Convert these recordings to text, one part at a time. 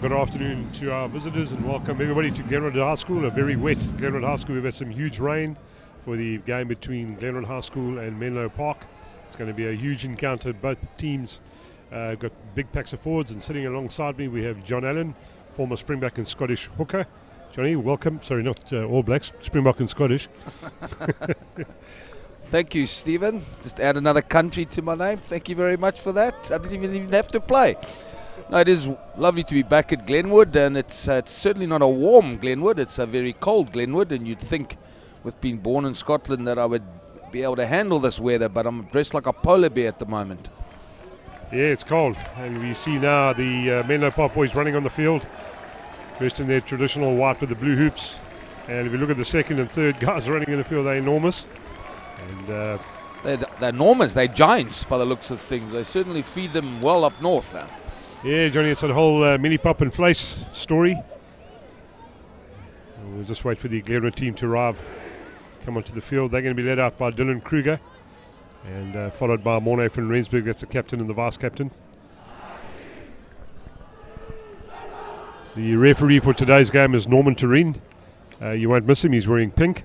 Good afternoon to our visitors and welcome everybody to Glenwood High School, a very wet Glenwood High School. We've had some huge rain for the game between Glenwood High School and Menlopark. It's going to be a huge encounter. Both teams got big packs of forwards, and sitting alongside me we have John Allen, former Springbok and Scottish hooker. Johnny, welcome. Sorry, not All Blacks, Springbok and Scottish. Thank you, Stephen. Just add another country to my name. Thank you very much for that. I didn't even have to play. No, it is lovely to be back at Glenwood, and it's certainly not a warm Glenwood. It's a very cold Glenwood, and you'd think with being born in Scotland that I would be able to handle this weather, but I'm dressed like a polar bear at the moment. Yeah, it's cold, and we see now the Menlopark boys running on the field, dressed in their traditional white with the blue hoops. And if you look at the second and third guys running in the field, they're enormous. And they're enormous. They're giants by the looks of things. They certainly feed them well up north. Yeah, Johnny, it's a whole mini pop and flace story. We'll just wait for the Glenwood team to arrive, come onto the field. They're going to be led out by Dylan Kruger and followed by Morne van Rensburg. That's the captain and the vice captain. The referee for today's game is Norman Tureen. You won't miss him, he's wearing pink.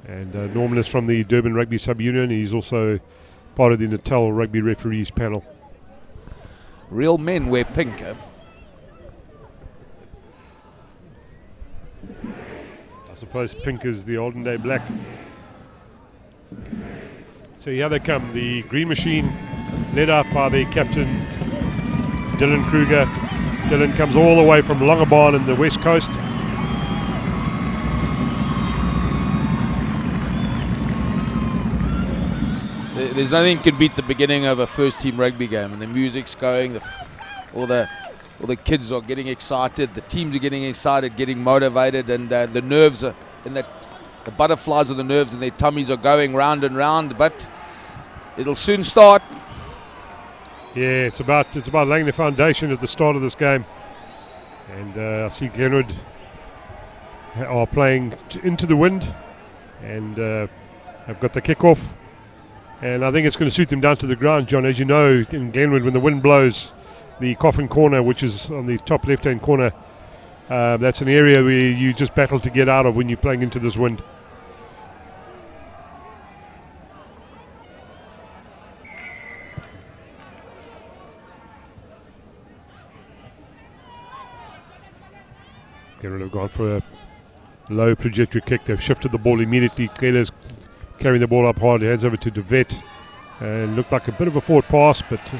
And Norman is from the Durban Rugby Sub-Union. He's also part of the Natal Rugby Referees panel. Real men wear pink. I suppose pink is the olden day black. So here they come, the Green Machine, led out by the captain, Dylan Kruger. Dylan comes all the way from Longabon in the west coast. There's nothing can beat the beginning of a first team rugby game, and the music's going, all the kids are getting excited, the teams are getting excited, getting motivated, and the nerves are in the butterflies of the nerves in their tummies are going round and round, but it'll soon start. Yeah, it's about laying the foundation at the start of this game, and I see Glenwood are playing into the wind, and have got the kickoff. And I think it's going to suit them down to the ground, John. As you know, in Glenwood, when the wind blows, the coffin corner, which is on the top left-hand corner, that's an area where you just battle to get out of when you're playing into this wind. Glenwood have gone for a low trajectory kick. They've shifted the ball immediately. Kleler's carrying the ball up hard, hands over to De Wet, and looked like a bit of a forward pass, but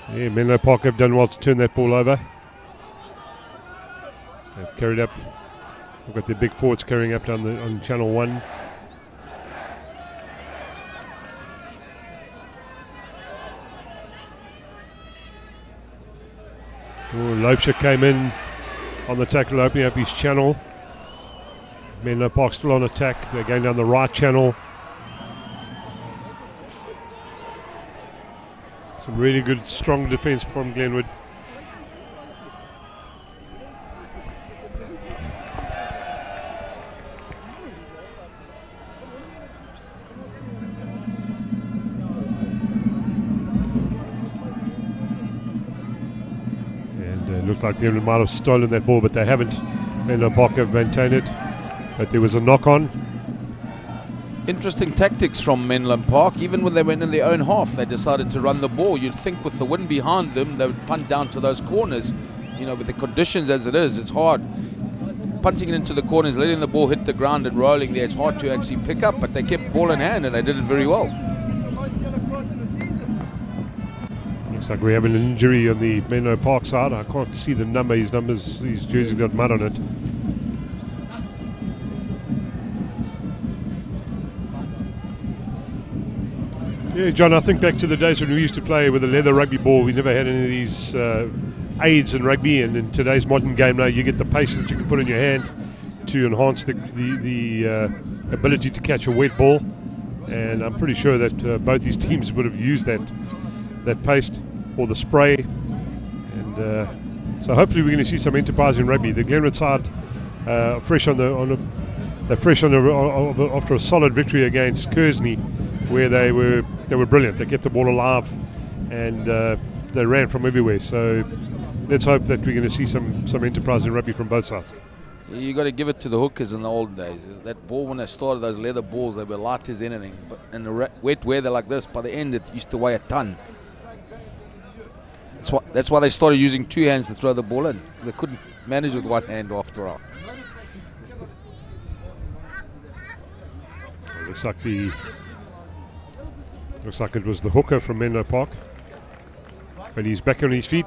yeah, Menlopark have done well to turn that ball over. They've carried up. We've got their big forwards carrying up down on channel 1. Loubser came in on the tackle, opening up his channel. Menlopark still on attack. They're going down the right channel. Some really good, strong defence from Glenwood. And looked like Glenwood might have stolen that ball, but they haven't. Menlopark have maintained it. But there was a knock-on. Interesting tactics from Menlopark. Even when they went in their own half, they decided to run the ball. You'd think with the wind behind them, they would punt down to those corners. You know, with the conditions as it is, it's hard. Punting it into the corners, letting the ball hit the ground and rolling there, it's hard to actually pick up. But they kept ball in hand, and they did it very well. Looks like we have an injury on the Menlopark side. I can't see the number. His jersey got mud on it. Yeah, John, I think back to the days when we used to play with a leather rugby ball. We never had any of these aids in rugby, and in today's modern game now you get the pace that you can put in your hand to enhance the ability to catch a wet ball, and I'm pretty sure that both these teams would have used that paste or the spray, and so hopefully we're going to see some enterprise in rugby. The Glenwood side fresh after a solid victory against Kersney, where they were brilliant. They kept the ball alive, and they ran from everywhere. So let's hope that we're going to see some enterprising rugby from both sides. You got to give it to the hookers in the old days. That ball, when they started, those leather balls, they were light as anything. But in the wet weather like this, by the end it used to weigh a ton. That's why they started using two hands to throw the ball in. They couldn't manage with one hand after all. Looks like it was the hooker from Menlopark, but he's back on his feet.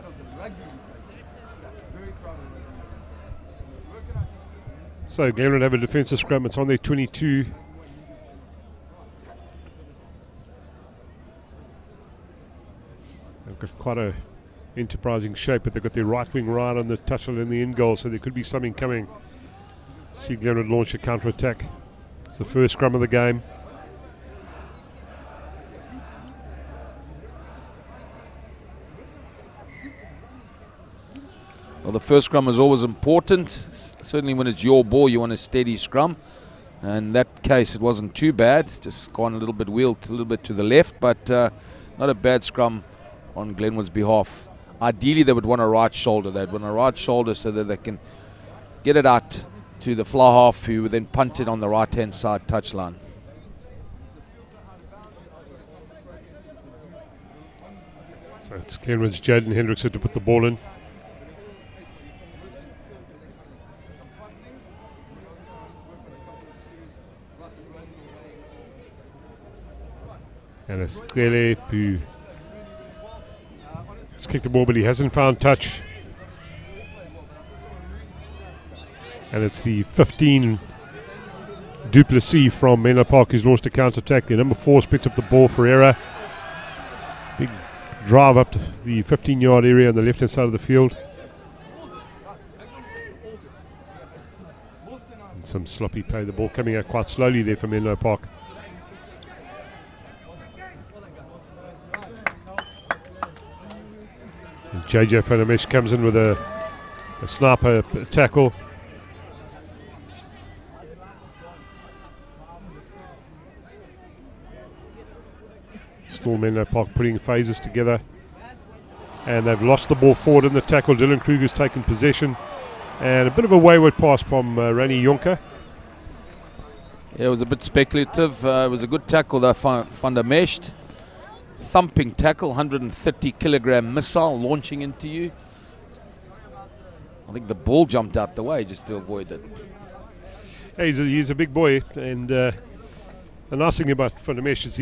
So Glenwood have a defensive scrum. It's on their 22. They've got quite a enterprising shape, but they've got their right wing right on the touchline in the end goal, so there could be something coming. See Glenwood launch a counter attack. It's the first scrum of the game. Well, the first scrum is always important. Certainly when it's your ball, you want a steady scrum. And in that case, it wasn't too bad. Just gone a little bit wheeled a little bit to the left, but not a bad scrum on Glenwood's behalf. Ideally, they would want a right shoulder. They'd want a right shoulder so that they can get it out to the fly half, who would then punt it on the right-hand side touchline. So it's Glenwood's Jaden Hendrickson to put the ball in. And it's Clele who has kicked the ball, but he hasn't found touch. And it's the 15 Duplessis from Menlopark who's launched a counter-attack. The number 4 has picked up the ball for error. Big drive up to the 15-yard area on the left-hand side of the field. And some sloppy play. The ball coming out quite slowly there for Menlopark. And JJ Fanamesh comes in with a sniper tackle. Still Menlopark putting phases together. And they've lost the ball forward in the tackle. Dylan Kruger's taken possession. And a bit of a wayward pass from Rani Jonker. Yeah, it was a bit speculative. It was a good tackle there, Fanamesh. Thumping tackle, 130 kilogram missile launching into you. I think the ball jumped out the way just to avoid it. Yeah, he's a big boy, and the nice thing about Fanamesh is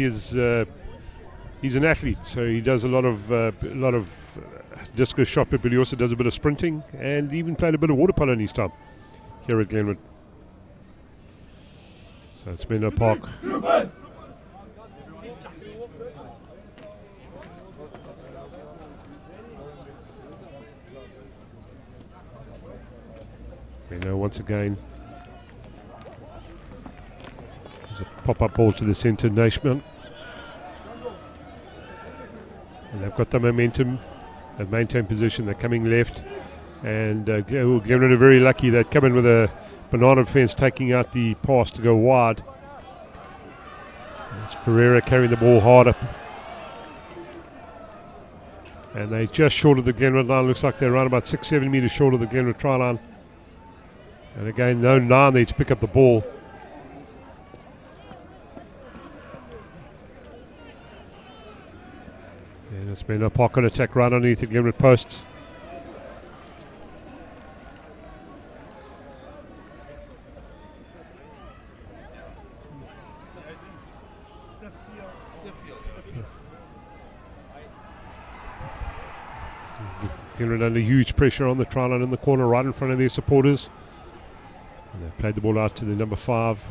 he's an athlete, so he does a lot of discus shot put, but he also does a bit of sprinting, and even played a bit of water polo in his time here at Glenwood. So it's Menlopark. Once again, there's a pop-up ball to the centre, Naishman. And they've got the momentum. They've maintained position. They're coming left. And Glenwood are very lucky. They'd come in with a banana defence, taking out the pass to go wide. It's Ferreira carrying the ball hard up. And they just short of the Glenwood line. Looks like they're around about 6-7 metres short of the Glenwood try line. And again, no 9 there to pick up the ball. And it's been a pocket attack right underneath the Glenwood posts. Glenwood under huge pressure on the try line in the corner right in front of their supporters. And they've played the ball out to the number 5.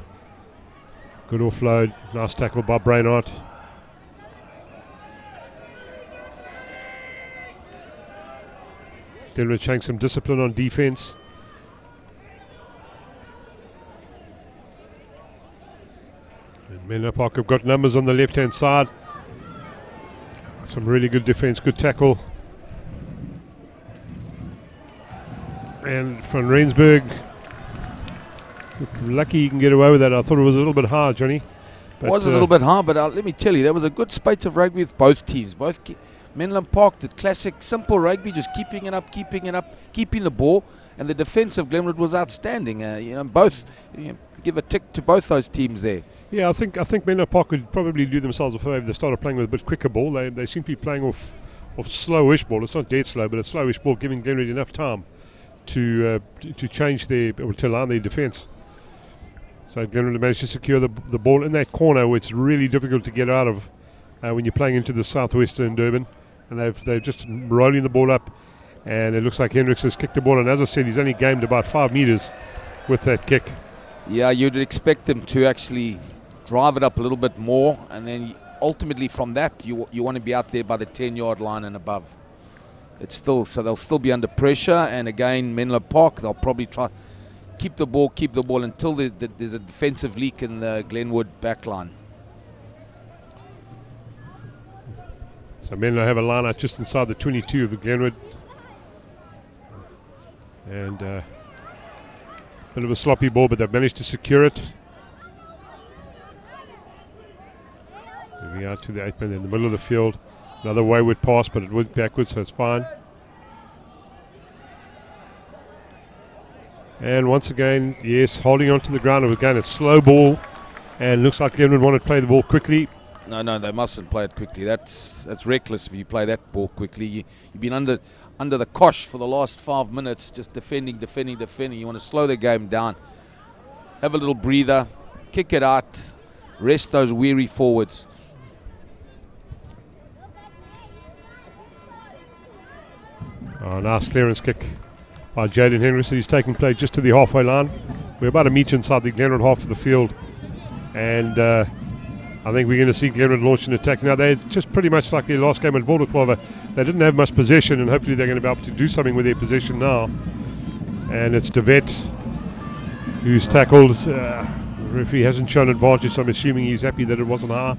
Good offload. Nice tackle by Brainart. Glenwood showing some discipline on defence. And Menlopark have got numbers on the left-hand side. Some really good defence, good tackle. And van Rensburg, lucky you can get away with that. I thought it was a little bit hard, Johnny. It was a little bit hard, but let me tell you, that was a good spate of rugby with both teams. Both Menlopark, the classic simple rugby, just keeping it up, keeping the ball, and the defence of Glenwood was outstanding. Both give a tick to both those teams there. Yeah, I think Menlopark could probably do themselves a favour if they started playing with a bit quicker ball. They seem to be playing off slowish ball. It's not dead slow, but it's slowish ball, giving Glenwood enough time to change to align their defence. So Glenwood managed to secure the ball in that corner, where it's really difficult to get out of when you're playing into the southwestern Durban, and they're just rolling the ball up, and it looks like Hendricks has kicked the ball, and as I said, he's only gained about 5 metres with that kick. Yeah, you'd expect them to actually drive it up a little bit more, and then ultimately from that you want to be out there by the 10-yard line and above. So they'll still be under pressure, and again Menlopark, they'll probably try keep the ball until there's a defensive leak in the Glenwood back line. So Menlo have a line out just inside the 22 of the Glenwood, and bit of a sloppy ball, but they've managed to secure it. Moving out to the 8th man in the middle of the field. Another wayward pass, but it went backwards, so it's fine. And once again, yes, holding on to the ground. Again, a slow ball, and looks like Glenwood want to play the ball quickly. No, they mustn't play it quickly. That's reckless if you play that ball quickly. You've been under the cosh for the last 5 minutes, just defending. You want to slow the game down. Have a little breather, kick it out, rest those weary forwards. Oh, nice clearance kick by Jaden Henderson. He's taking play just to the halfway line. We're about a metre inside the Glenwood half of the field, and I think we're going to see Glenwood launch an attack. Now, they're just pretty much like their last game at Waldorf. They didn't have much possession, and hopefully they're going to be able to do something with their possession now. And it's DeVet who's tackled. The referee hasn't shown advantage, so I'm assuming he's happy that it wasn't high.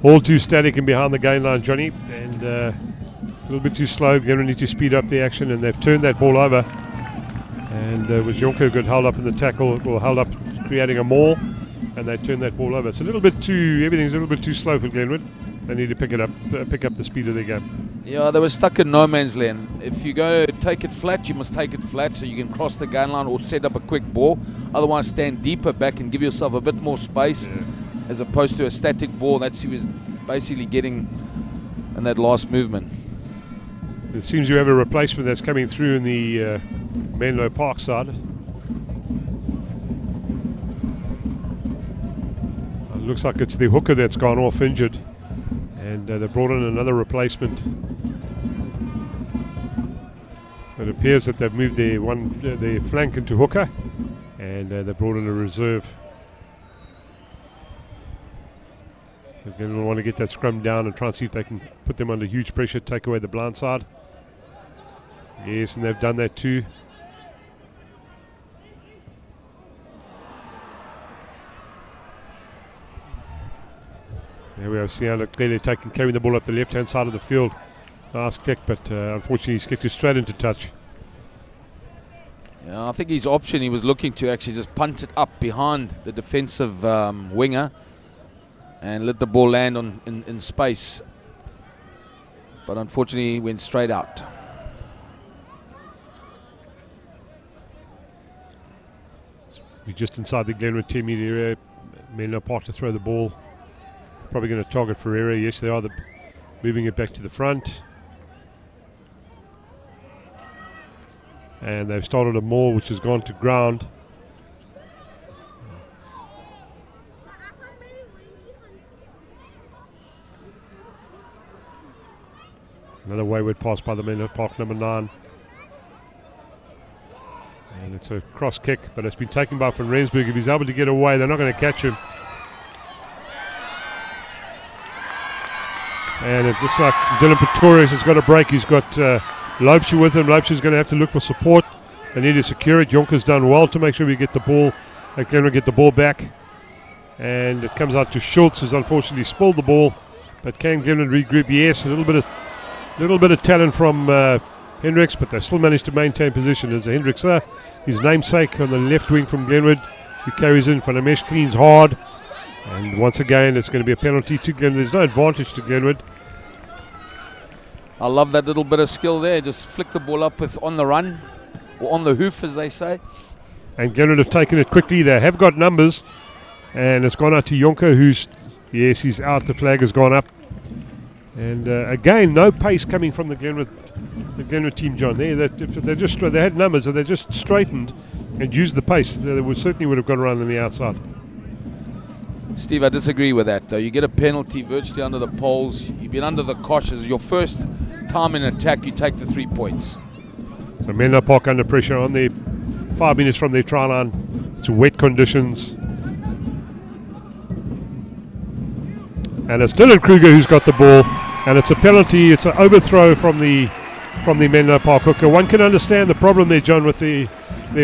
All too static and behind the gain line, Johnny, and a little bit too slow. Glenwood need to speed up the action, and they've turned that ball over. And was Jonker got held up in the tackle, or held up creating a maul, and they turned that ball over. It's everything's a little bit too slow for Glenwood. They need to pick up the speed of their game. Yeah, they were stuck in no man's land. If you go take it flat, you must take it flat so you can cross the gain line or set up a quick ball. Otherwise, stand deeper back and give yourself a bit more space, as opposed to a static ball. That's he was basically getting in that last movement. It seems you have a replacement that's coming through in the Menlopark side. It looks like it's the hooker that's gone off injured, and they brought in another replacement. It appears that they've moved their flank into hooker, and they brought in a reserve. So again, we want to get that scrum down and try and see if they can put them under huge pressure, take away the blind side. Yes, and they've done that too. There we are, Siana clearly carrying the ball up the left-hand side of the field. Nice kick, but unfortunately he's kicked it straight into touch. Yeah, I think his option, he was looking to actually just punt it up behind the defensive winger and let the ball land in space. But unfortunately he went straight out. We're just inside the Glenwood 10-metre area. Menlopark to throw the ball. Probably going to target Ferreira. Yes, they are. Moving it back to the front. And they've started a maul which has gone to ground. Another wayward pass by the Menlopark number 9. And it's a cross kick, but it's been taken by Van Rensburg. If he's able to get away, they're not going to catch him. And it looks like Dylan Pretorius has got a break. He's got Loubser with him. Loubser's going to have to look for support. They need to secure it. Jonker's done well to make sure we get the ball. Glenwood get the ball back. And it comes out to Schultz, who's unfortunately spilled the ball. But can Glenwood regroup? Yes, a little bit of talent from Hendricks, but they still managed to maintain position. There's a Hendricks there, his namesake on the left wing from Glenwood, who carries in. Van der Mesh cleans hard, And once again, it's going to be a penalty to Glenwood. There's no advantage to Glenwood. I love that little bit of skill there. Just flick the ball up with on the run, or on the hoof, as they say. And Glenwood have taken it quickly. They have got numbers. And it's gone out to Jonker, who's, yes, he's out. The flag has gone up. And again, no pace coming from the Glenwood team, John. If they had numbers, if they just straightened and used the pace, they certainly would have got around on the outside. Steve, I disagree with that, though. You get a penalty virtually under the poles. You've been under the cosh. As your first time in attack, you take the 3 points. So Menlopark under pressure on the 5 minutes from their try line. It's wet conditions. And it's Dylan Kruger who's got the ball. And it's a penalty. It's an overthrow from the Menlopark hooker. One can understand the problem there, John, with their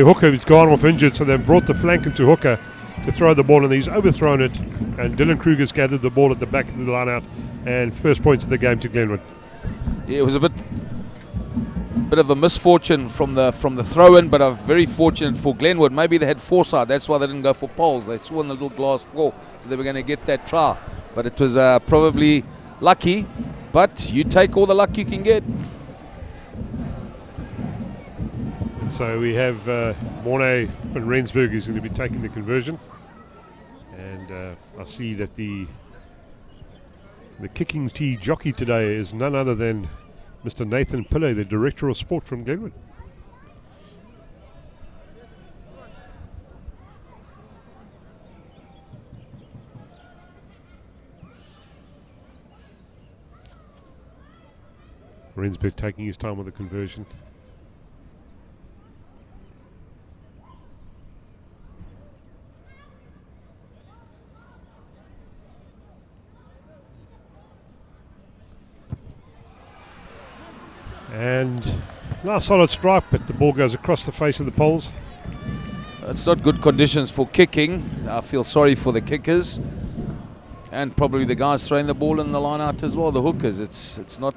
hooker who's gone off injured. So they've brought the flank into hooker to throw the ball, and he's overthrown it, and Dylan Kruger's gathered the ball at the back of the line out, and first points of the game to Glenwood. Yeah, it was a bit of a misfortune from the throw-in, but very fortunate for Glenwood. Maybe they had foresight, that's why they didn't go for poles. They saw in the little glass ball they were going to get that try, but it was probably lucky, but you take all the luck you can get. So we have Mornay van Rensburg who's going to be taking the conversion. And I see that the kicking tee jockey today is none other than Mr. Nathan Pillay, the Director of Sport from Glenwood. Rensburg taking his time with the conversion. And nice solid strike, but the ball goes across the face of the poles. It's not good conditions for kicking. I feel sorry for the kickers, and probably the guys throwing the ball in the line out as well, the hookers. It's not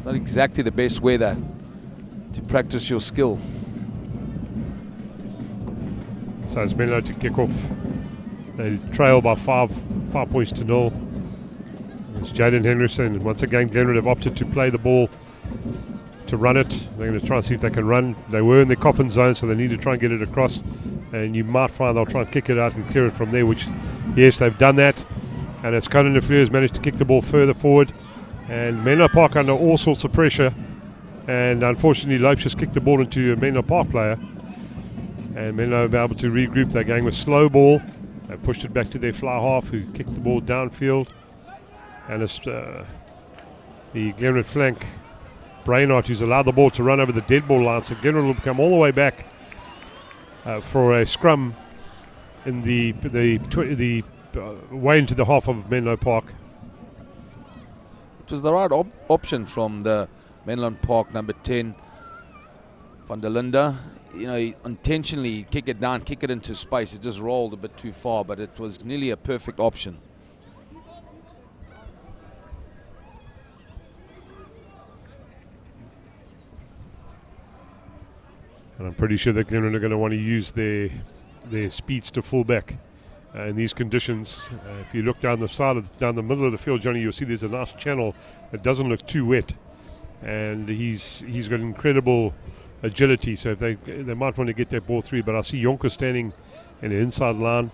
exactly the best weather to practice your skill. So it's Menlo to kick off. They trail by 5 points to 0. It's Jaden Henderson. Once again, Glenwood have opted to play the ball, to run it. They're going to try and see if they can run. They were in the coffin zone, so they need to try and get it across. And you might find they'll try and kick it out and clear it from there, which, yes, they've done that. And it's Conan Fleurs managed to kick the ball further forward. And Menlopark under all sorts of pressure. And unfortunately, Lopes just kicked the ball into a Menlopark player. And Menlo have been able to regroup. They're going with slow ball. They pushed it back to their fly half, who kicked the ball downfield. And it's the Glenwood flank, Brainard, who's allowed the ball to run over the dead ball line. So Glenwood will come all the way back for a scrum in the way into the half of Menlopark. It was the right option from the Menlopark number 10, Van der Linde. You know, he intentionally kick it down, kick it into space. It just rolled a bit too far, but it was nearly a perfect option. And I'm pretty sure that Glenwood are going to want to use their speedster fullback in these conditions. If you look down the middle of the field, Johnny, you'll see there's a nice channel that doesn't look too wet, and he's got incredible agility. So if they might want to get that ball through. But I see Jonker standing in the inside line.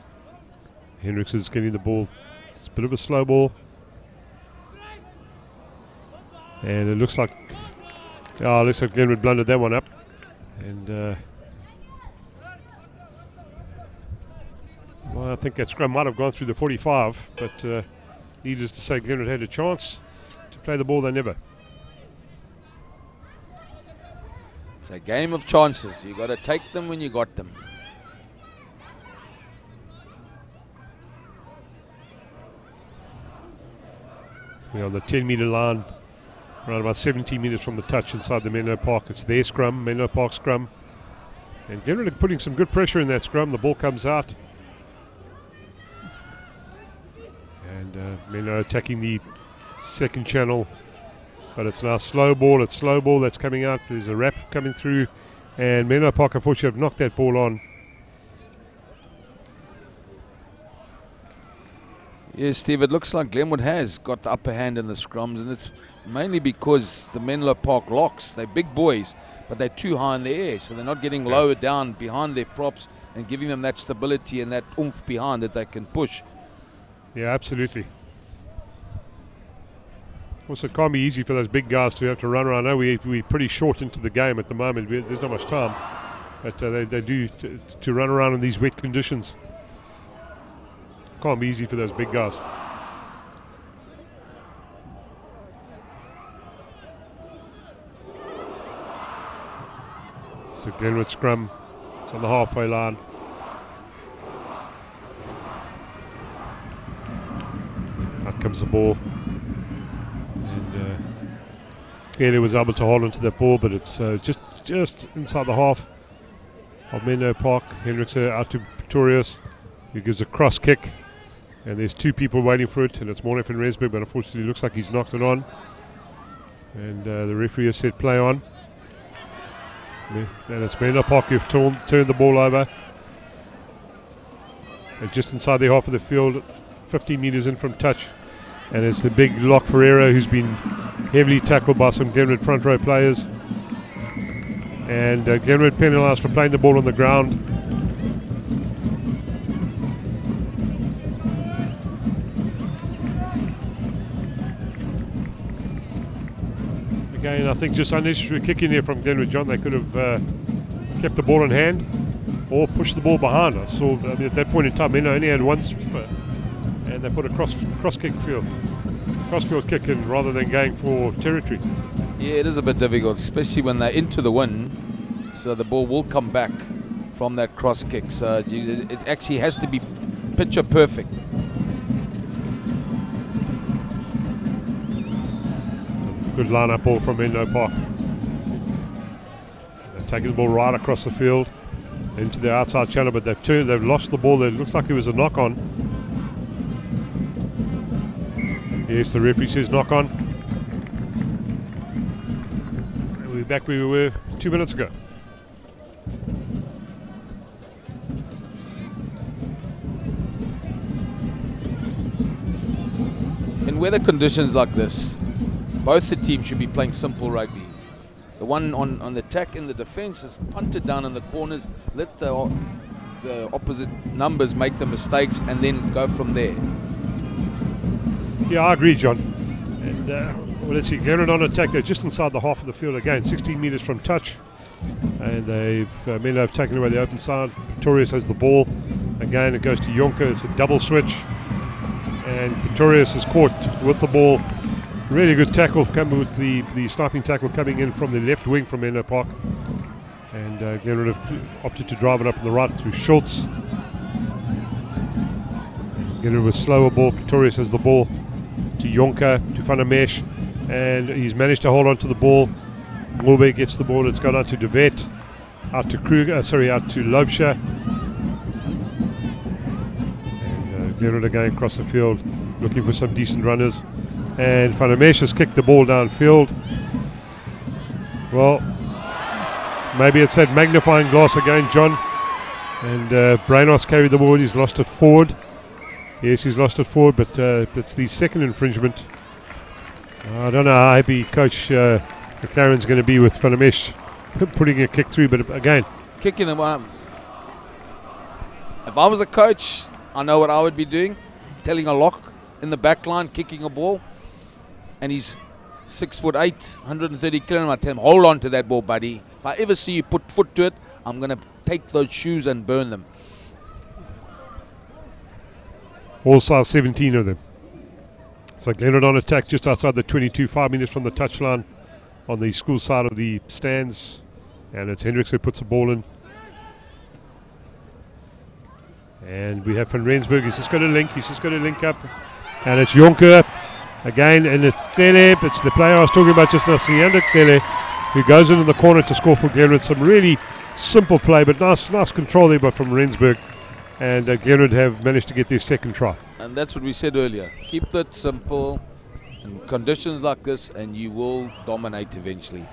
Hendricks is getting the ball. It's a bit of a slow ball, and it looks like Glenwood blundered that one up. And well, I think that scrum might have gone through the 45, but needless to say, Glenwood had a chance to play the ball. They never. It's a game of chances. You got to take them when you got them. We're on the 10-metre line, around about 17 metres from the touch inside the Menlopark. It's their scrum, Menlopark scrum. And Glenwood are putting some good pressure in that scrum. The ball comes out. And Menlo attacking the second channel. But it's now slow ball. It's slow ball that's coming out. There's a wrap coming through. And Menlopark, unfortunately, have knocked that ball on. Yes, Steve, it looks like Glenwood has got the upper hand in the scrums, and it's mainly because the Menlopark locks, they're big boys, but they're too high in the air, so they're not getting lower down behind their props and giving them that stability and that oomph behind that they can push. Yeah, absolutely. Also, it can't be easy for those big guys to have to run around. I know we're pretty short into the game at the moment. There's not much time, but they do to run around in these wet conditions. Can't be easy for those big guys. It's a Glenwood scrum. It's on the halfway line. Out comes the ball. And Kelly was able to hold onto that ball, but it's just inside the half of Menlopark. Hendricks out to Pretorius, who gives a cross kick. And there's two people waiting for it, and it's Morne van Rensburg, but unfortunately it looks like he's knocked it on. And the referee has said play on. And it's Menlopark who've turned the ball over. And just inside the half of the field, 15 metres in from touch. And it's the big Lock Ferreira who's been heavily tackled by some Glenwood front row players. And Glenwood penalised for playing the ball on the ground. Again, I think just unnecessary kick in there from Glenwood, John. They could have kept the ball in hand or pushed the ball behind. I saw at that point in time, Menlo only had one sweeper, and they put a crossfield kick in rather than going for territory. Yeah, it is a bit difficult, especially when they're into the wind, so the ball will come back from that cross kick. So it actually has to be picture perfect. Good line-up ball from Menlopark. They're taking the ball right across the field into the outside channel, but they've lost the ball. It looks like it was a knock-on. Yes, the referee says knock-on. We're back where we were 2 minutes ago. In weather conditions like this, both the teams should be playing simple rugby. The one on the attack and the defence is punted down in the corners, let the opposite numbers make the mistakes, and then go from there. Yeah, I agree, John. And well, let's see, Glenwood on attack. They're just inside the half of the field again, 16 metres from touch. And Menlo have taken away the open side. Pretorius has the ball. Again, it goes to Jonker. It's a double switch. And Pretorius is caught with the ball. Really good tackle coming with the sniping tackle coming in from the left wing from Menlopark. And Glenwood have opted to drive it up on the right through Schultz. Glenwood with slower ball. Pretorius has the ball to Jonker, to Van der Mesh. And he's managed to hold on to the ball. Ngube gets the ball. It's gone out to De Wet. Out to Kruger, out to Loubser. And Glenwood again across the field looking for some decent runners. And Van der Mesh has kicked the ball downfield. Well, maybe it's that magnifying glass again, John. And Brainos carried the ball. He's lost it forward. Yes, he's lost it forward, but it's the second infringement. I don't know how happy Coach McLaren's going to be with Van der Mesh putting a kick through, but again, kicking them out. If I was a coach, I know what I would be doing. Telling a lock in the back line, kicking a ball. And he's 6'8", 130 kilograms. I tell him, hold on to that ball, buddy. If I ever see you put foot to it, I'm going to take those shoes and burn them. All size 17 of them. So Glenwood on attack just outside the 22, 5 minutes from the touchline on the school side of the stands. And it's Hendricks who puts the ball in. And we have Van Rensburg. He's just got to link up. And it's Jonker. Again, and it's Tele, it's the player I was talking about just now, Sianda Tele, who goes into the corner to score for Glenwood. Some really simple play, but nice control there by from Rensburg. And Glenwood have managed to get their second try. And that's what we said earlier. Keep it simple in conditions like this, and you will dominate eventually.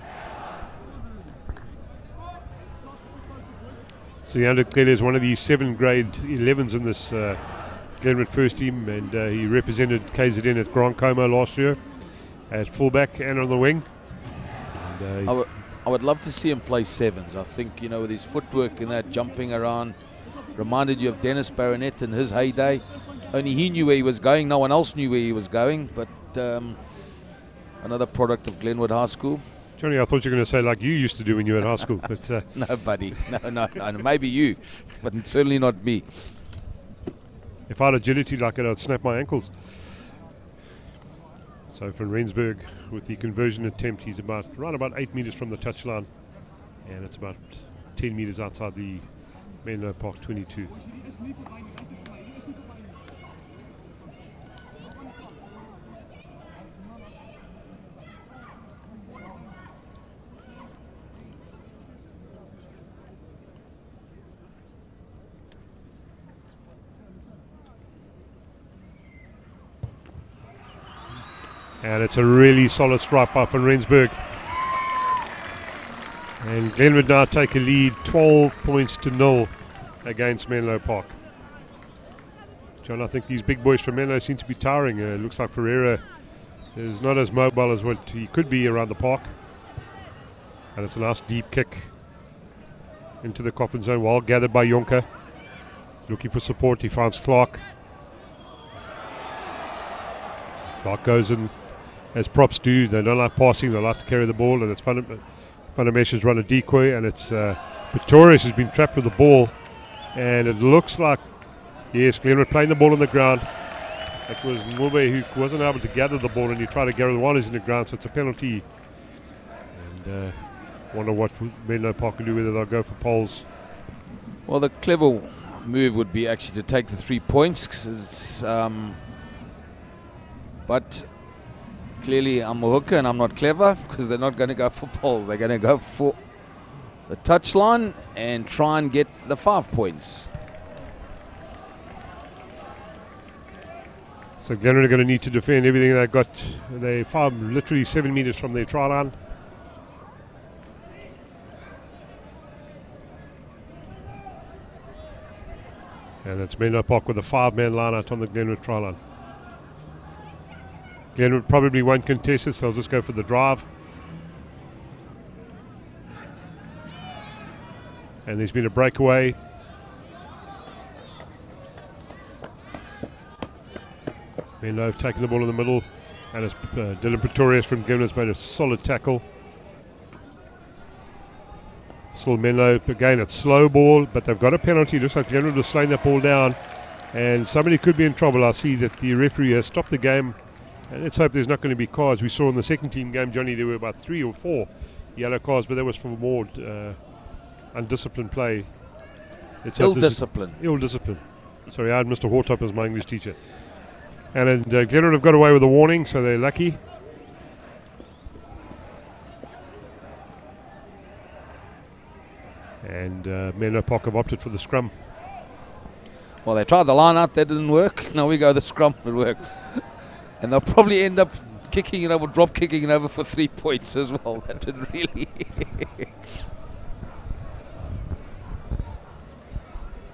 Sianda Tele is one of the 7 grade 11s in this Glenwood first team, and he represented KZN at Grand Como last year at fullback and on the wing. And, I would love to see him play sevens. I think, you know, with his footwork and that jumping around, reminded you of Dennis Baronet in his heyday. Only he knew where he was going. No one else knew where he was going. But another product of Glenwood High School. Johnny, I thought you were going to say like you used to do when you were in high school. But no, buddy. No. Maybe you, but certainly not me. If I had agility like it, I'd snap my ankles. So from Rensburg with the conversion attempt, he's right about 8 meters from the touchline, and it's about 10 meters outside the Menlopark 22. And it's a really solid strike by Van Rensburg. And Glenwood now take a lead 12 points to 0 against Menlo Park. John, I think these big boys from Menlo seem to be tiring. Looks like Ferreira is not as mobile as what he could be around the park. And it's a nice deep kick into the coffin zone, well gathered by Jonker. He's looking for support, he finds Clark. Clark goes in as props do. They don't like passing, they like to carry the ball, and it's Funimesh's run a decoy, and it's Pretorius who's been trapped with the ball, and it looks like, yes, Glenwood playing the ball on the ground. It was Ngube who wasn't able to gather the ball, and he tried to gather the one who's in the ground, so it's a penalty. And wonder what Menlo Park will do, whether they'll go for poles. Well, the clever move would be actually to take the 3 points, but clearly I'm a hooker and I'm not clever, because they're not going to go for poles. They're going to go for the touchline and try and get the 5 points. So Glenwood are going to need to defend everything they've got. They're literally 7 meters from their try line. And it's Menlo Park with a 5-man line out on the Glenwood try line. Glenwood probably won't contest this, so they'll just go for the drive. And there's been a breakaway. Menlo have taken the ball in the middle, and it's Dylan Pretorius from Glenwood's made a solid tackle. Still Menlo, again, it's slow ball, but they've got a penalty. Looks like Glenwood has slain that ball down, and somebody could be in trouble. I see that the referee has stopped the game. And let's hope there's not going to be cards. We saw in the second team game, Johnny, there were about 3 or 4 yellow cards, but that was for more undisciplined play. Ill discipline. Ill discipline. Sorry, I had Mr. Hortop as my English teacher. And Glenwood have got away with a warning, so they're lucky. And Menlo Park have opted for the scrum. Well, they tried the line out, that didn't work. Now we go the scrum, it worked. And they'll probably end up kicking it over, drop kicking it over for 3 points as well. That would really.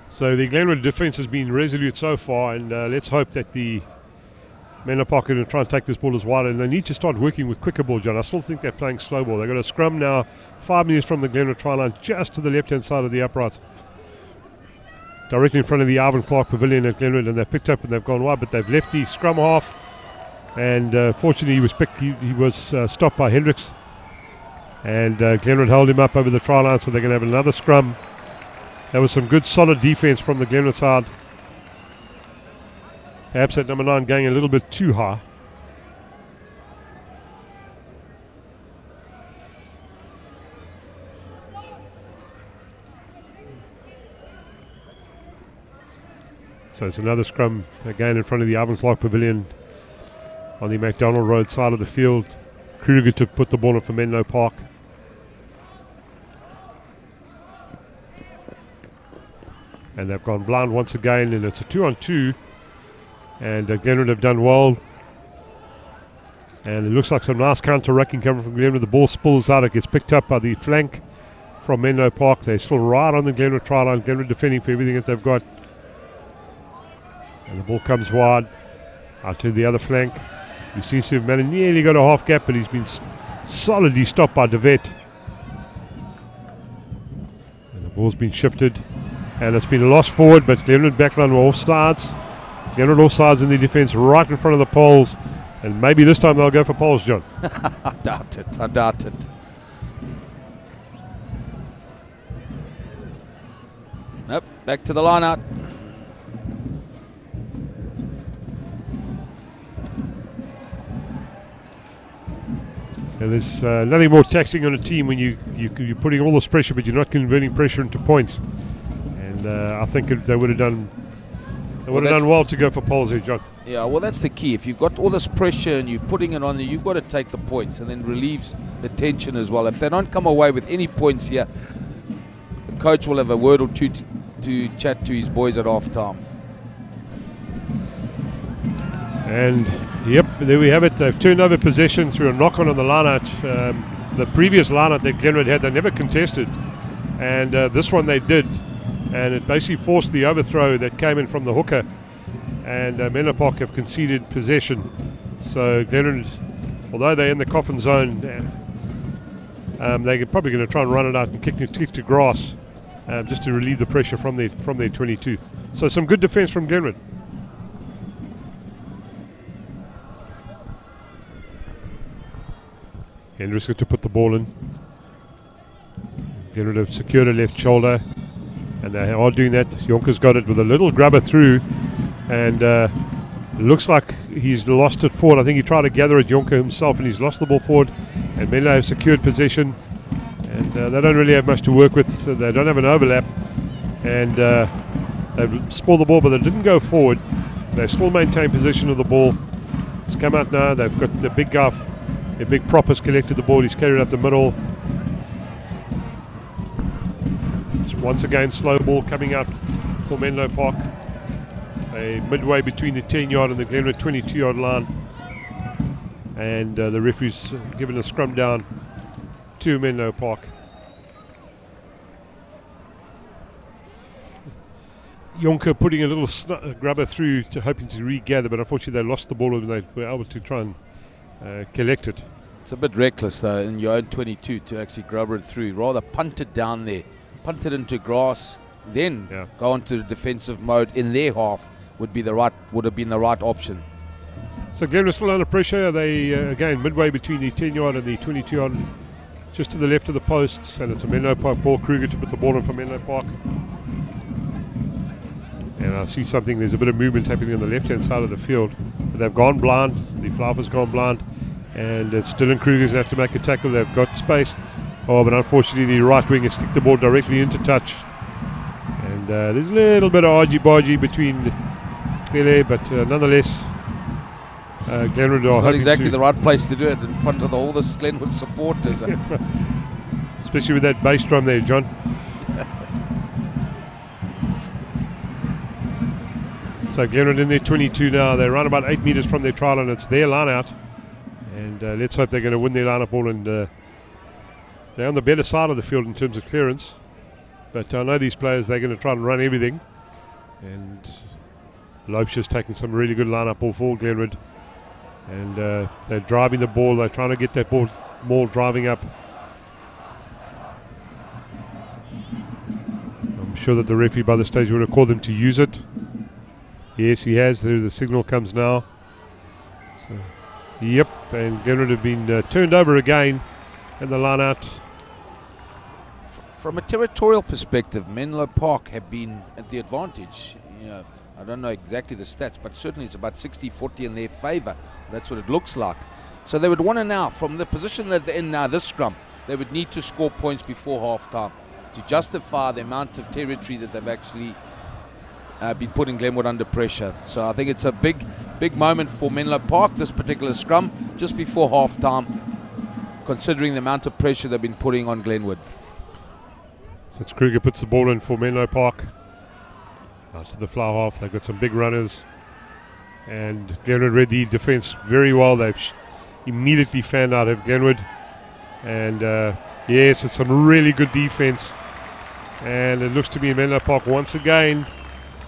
So the Glenwood defence has been resolute so far, and let's hope that the Menlo Park are going to try and take this ball as wide, and they need to start working with quicker ball, John. I still think they're playing slow ball. They've got a scrum now, 5 meters from the Glenwood try line, just to the left-hand side of the upright, directly in front of the Ivan Clark Pavilion at Glenwood, and they've picked up and they've gone wide, but they've left the scrum half. And fortunately, he was stopped by Hendricks, and Glenwood held him up over the try line, so they're going to have another scrum. That was some good, solid defense from the Glenwood side. Perhaps that number 9 going a little bit too high. So it's another scrum again in front of the Ivan Clark Pavilion on the McDonald Road side of the field. Kruger to put the ball in for Menlo Park. And they've gone blind once again, and it's a 2-on-2. And Glenwood have done well. And it looks like some nice counter-racking coming from Glenwood. The ball spills out, it gets picked up by the flank from Menlo Park. They're still right on the Glenwood try line. Glenwood defending for everything that they've got. And the ball comes wide out to the other flank. He seems to have nearly got a half gap, but he's been solidly stopped by De Wet. And the ball's been shifted. And it's been a loss forward, but Glenwood backline were off sides. Glenwood off sides in the defence, right in front of the poles. And maybe this time they'll go for poles, John. I doubt it. I doubt it. Nope, back to the line out. And there's nothing more taxing on a team when you're putting all this pressure, but you're not converting pressure into points. And I think they would have done well to go for poles here, John. Yeah, well, that's the key. If you've got all this pressure and you're putting it on there, you've got to take the points, and then relieves the tension as well. If they don't come away with any points here, the coach will have a word or two to chat to his boys at half time. And yep, there we have it. They've turned over possession through a knock-on the line-out. The previous line-out that Glenwood had, they never contested. And this one they did. And it basically forced the overthrow that came in from the hooker. And Menlopark have conceded possession. So Glenwood, although they're in the coffin zone, they're probably going to try and run it out and kick to grass just to relieve the pressure from their 22. So some good defence from Glenwood. Hendricks got to put the ball in. Glenwood have secured a left shoulder, and they are doing that. Jonker's got it with a little grubber through, and looks like he's lost it forward. I think he tried to gather it, Jonker himself, and he's lost the ball forward. And Menlo have secured possession, and they don't really have much to work with. So they don't have an overlap, and they've spoiled the ball, but they didn't go forward. They still maintain possession of the ball. It's come out now. They've got the big guy. The big prop has collected the ball. He's carried it up the middle. It's once again slow ball coming out for Menlopark. Midway between the 10-yard and the Glenwood 22-yard line. And the referee's given a scrum down to Menlopark. Jonker putting a little grubber through to hoping to regather, but unfortunately they lost the ball and they were able to try and collect it. It's a bit reckless though in your own 22 to actually grubber it through. Rather punt it down there, punt it into grass, then go into the defensive mode in their half would have been the right option. So Glenwood still under pressure. They again midway between the 10-yard and the 22-yard, just to the left of the posts, and it's a Menlopark ball. Kruger to put the ball in for Menlopark. And I see something, there's a bit of movement happening on the left-hand side of the field. But they've gone blind, the Flauf's gone blind, and it's Dylan Kruger's going to have to make a tackle. They've got space. Oh, but unfortunately the right wing has kicked the ball directly into touch. And there's a little bit of argy-bargy between there, but nonetheless, Glenwood are it's not exactly the right place to do it, in front of all the Glenwood supporters. Especially with that bass drum there, John. So Glenwood in their 22 now. They run about 8 metres from their try line. It's their line out. And let's hope they're going to win their line up ball. And they're on the better side of the field in terms of clearance. But I know these players, they're going to try and run everything. And Lopes taking some really good line up ball for Glenwood. And they're driving the ball. They're trying to get that ball more driving up. I'm sure that the referee by the stage would have called them to use it. Yes, he has. The signal comes now. So, yep, and Glenwood have been turned over again in the line out. From a territorial perspective, Menlopark have been at the advantage. You know, I don't know exactly the stats, but certainly it's about 60-40 in their favour. That's what it looks like. So they would want to now, from the position that they're in now, this scrum, they would need to score points before half-time to justify the amount of territory that they've actually been putting Glenwood under pressure. So I think it's a big moment for Menlopark, this particular scrum, just before half-time, considering the amount of pressure they've been putting on Glenwood. So it's Kruger puts the ball in for Menlopark. Out to the fly half, they've got some big runners. And Glenwood read the defence very well. They've immediately found out of Glenwood. And yes, it's some really good defence. And it looks to be Menlopark once again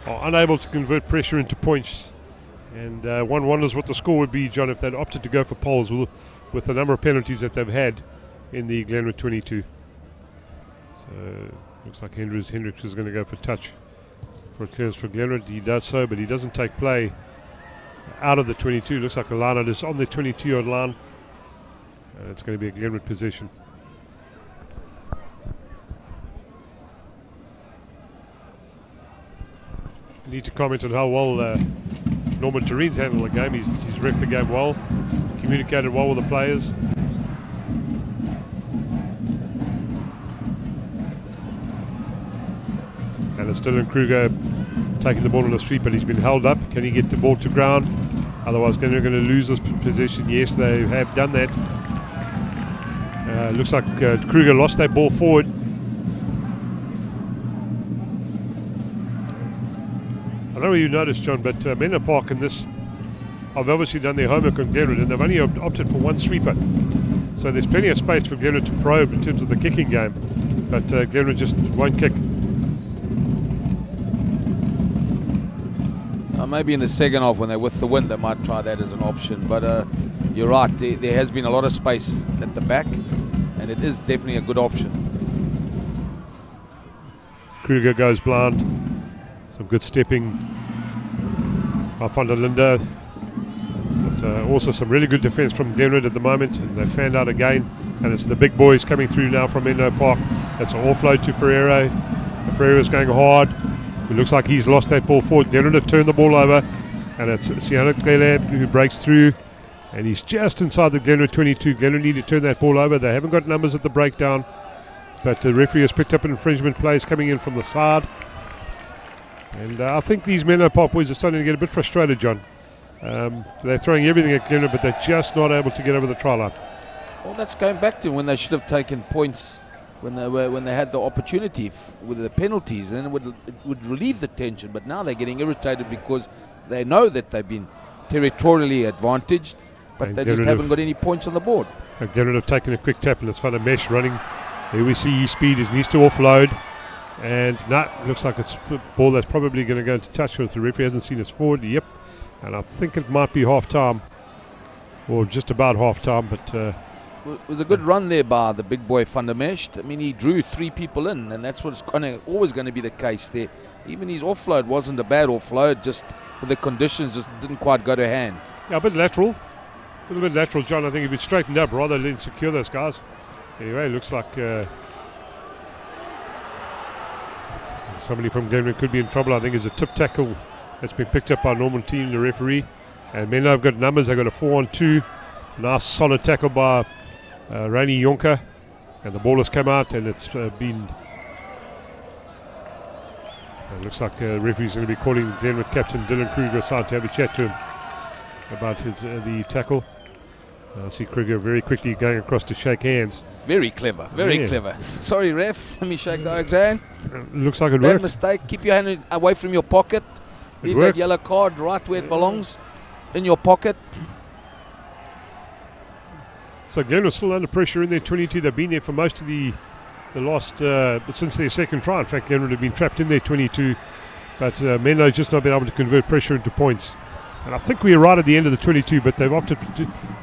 are unable to convert pressure into points. And one wonders what the score would be, John, if they'd opted to go for poles with the number of penalties that they've had in the Glenwood 22. So looks like Hendricks is going to go for touch for a clearance for Glenwood. He does so, but he doesn't take play out of the 22. Looks like the line out is on the 22-yard line. It's going to be a Glenwood possession. I need to comment on how well Norman Turin's handled the game. He's reffed the game well, communicated well with the players. And it's Dylan Kruger taking the ball on the street, but he's been held up. Can he get the ball to ground? Otherwise, they're going to lose this possession. Yes, they have done that. Looks like Kruger lost that ball forward. I don't know if you noticed, John, but Menlopark in this have obviously done their homework on Glenwood, and they've only opted for one sweeper. So there's plenty of space for Glenwood to probe in terms of the kicking game. But Glenwood just won't kick. Maybe in the second half when they're with the wind, they might try that as an option. But you're right, there has been a lot of space at the back, and it is definitely a good option. Kruger goes blind. Some good stepping by Van der Linde. But also some really good defence from Glenwood at the moment. And they fanned out again. And it's the big boys coming through now from Menlopark. That's an offload to Ferreiro. Ferreiro's going hard. It looks like he's lost that ball forward. Glenwood have turned the ball over. And it's Siana Tlele who breaks through. And he's just inside the Glenwood 22. Glenwood need to turn that ball over. They haven't got numbers at the breakdown. But the referee has picked up an infringement plays coming in from the side. And I think these Menlopark boys are starting to get a bit frustrated, John. They're throwing everything at Glenwood, but they're just not able to get over the try line. Well, that's going back to when they should have taken points when they had the opportunity with the penalties. Then it would relieve the tension. But now they're getting irritated because they know that they've been territorially advantaged, but they just haven't got any points on the board. Glenwood have taken a quick tap, and it's Van der Mesh running. Here we see his speed. He needs to offload. And no, looks like it's a ball that's probably going to go into touch with the referee. Hasn't seen us forward. Yep. And I think it might be half time, or just about half time. But it was a good run there by the big boy Van der Mesh. I mean, he drew 3 people in, and that's what's always going to be the case there. Even his offload wasn't a bad offload, just with the conditions just didn't quite go to hand. Yeah, a bit lateral. A little bit lateral, John. I think if it straightened up rather than secure those guys. Anyway, it looks like somebody from Glenwood could be in trouble. I think it's a tip tackle that's been picked up by Norman Team, the referee. And Menlo have got numbers. They've got a 4-on-2. Nice solid tackle by Rainy Jonker. And the ball has come out, and it's been... It looks like referee's going to be calling Glenwood captain Dylan Kruger aside to have a chat to him about his the tackle. I see Kruger very quickly going across to shake hands. Very clever, very clever. Sorry, ref. Let me shake Guy's hand. Looks like it Bad worked. mistake. Keep your hand away from your pocket. Leave that yellow card right where it belongs, in your pocket. So Glenwood's still under pressure in their 22. They've been there for most of the last, since their second try. In fact, Glenwood have been trapped in their 22. But Menlo just not been able to convert pressure into points. And I think we're right at the end of the 22, but they've opted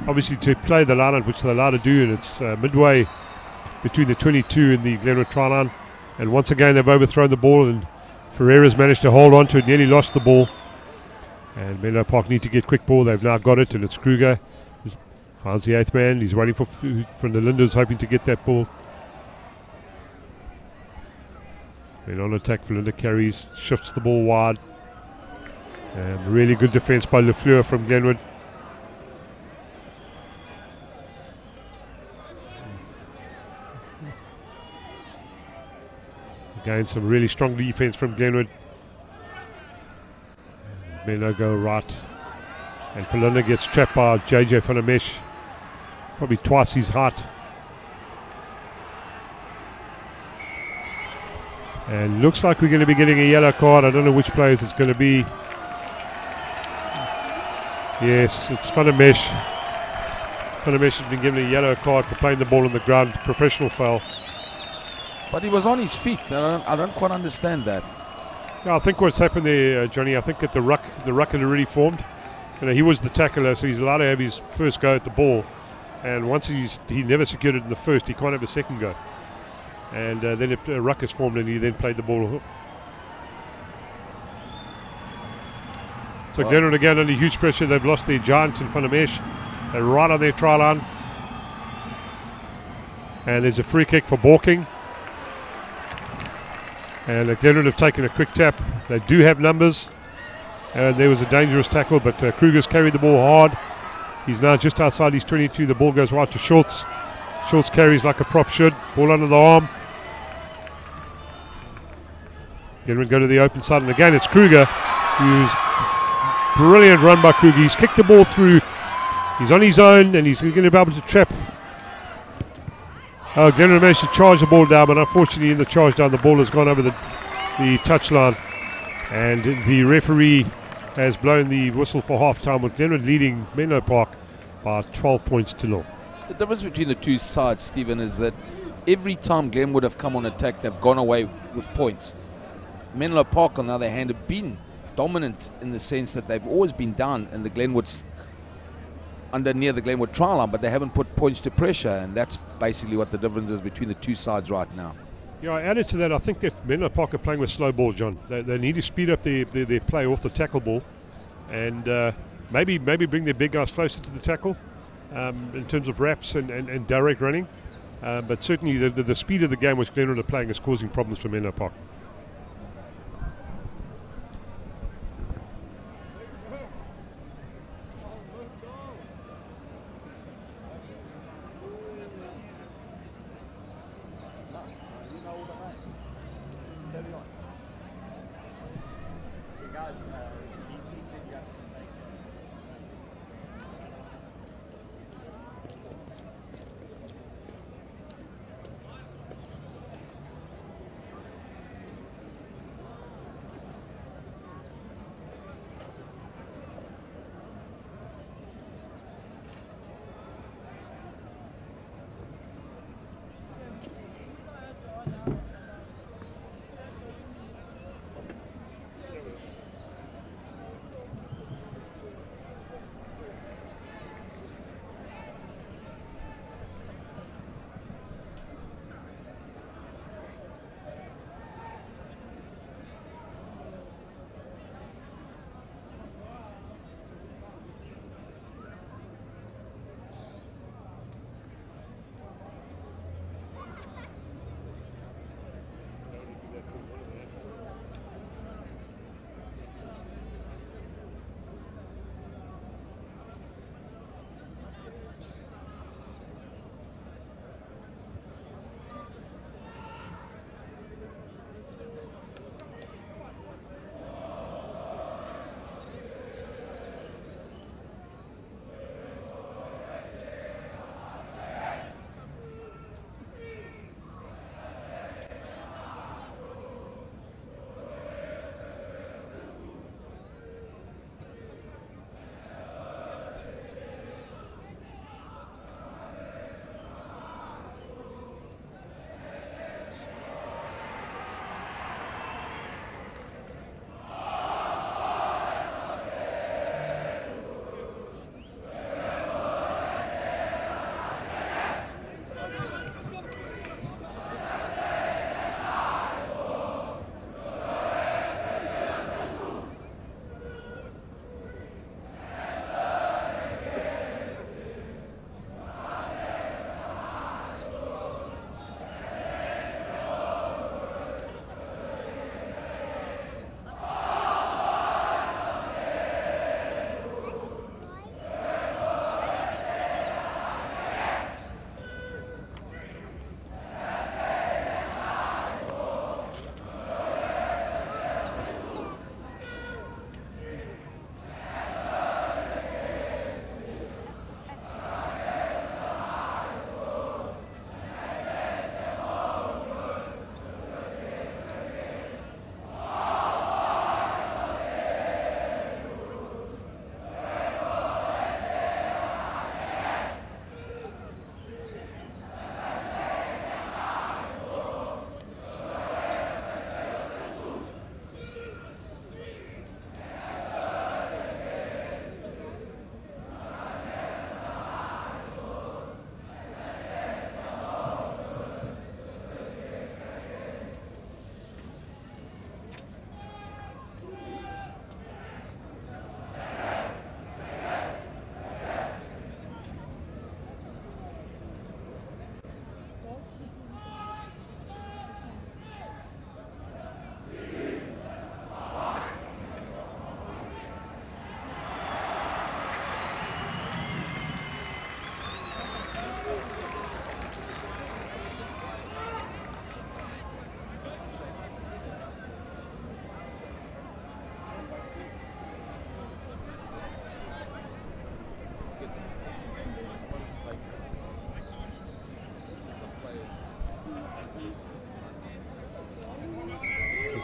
obviously to play the line out, which they're allowed to do, and it's midway between the 22 and the Glenwood try line. And once again, they've overthrown the ball, and Ferreira's managed to hold on to it, nearly lost the ball. And Menlopark need to get quick ball. They've now got it, and it's Kruger. Finds the 8th man. He's waiting for the Linders, hoping to get that ball. Then on attack, Verlinda carries, shifts the ball wide. And really good defence by Lefleur from Glenwood. Again, some really strong defence from Glenwood. Menlo go right. And Verlinda gets trapped by JJ van der Mesh. Probably twice his height. And looks like we're going to be getting a yellow card. I don't know which players it's going to be. Yes, it's Van der Mesh. Van der Mesh has been given a yellow card for playing the ball on the ground. Professional foul. But he was on his feet. I don't quite understand that. Yeah, I think what's happened there, Johnny, I think that the ruck had already formed. He was the tackler, so he's allowed to have his first go at the ball. And once he never secured it in the first, he can't have a second go. And then a ruck is formed, and he then played the ball. So Glenwood again under huge pressure. They've lost their giant in front of Mesh. They're right on their try line. And there's a free kick for Borking. And Glenwood have taken a quick tap. They do have numbers. And there was a dangerous tackle, but Kruger's carried the ball hard. He's now just outside his 22. The ball goes right to Schultz. Schultz carries like a prop should. Ball under the arm. Glenwood go to the open side, and again it's Kruger, who's brilliant run by Kruger. He's kicked the ball through. He's on his own, and he's going to be able to trap. Glenwood managed to charge the ball down, but unfortunately in the charge down, the ball has gone over the touchline. And the referee has blown the whistle for half-time, with Glenwood leading Menlopark by 12 points to 0. The difference between the two sides, Stephen, is that every time Glenwood have come on attack, they've gone away with points. Menlopark, on the other hand, have been dominant in the sense that they've always been down in the Glenwood's near the Glenwood try line, but they haven't put points to pressure, and that's basically what the difference is between the two sides right now. Yeah, I added to that, I think that Menlopark are playing with slow ball, John. They need to speed up their play off the tackle ball, and maybe bring their big guys closer to the tackle in terms of wraps and direct running. But certainly the speed of the game which Glenwood are playing is causing problems for Menlopark.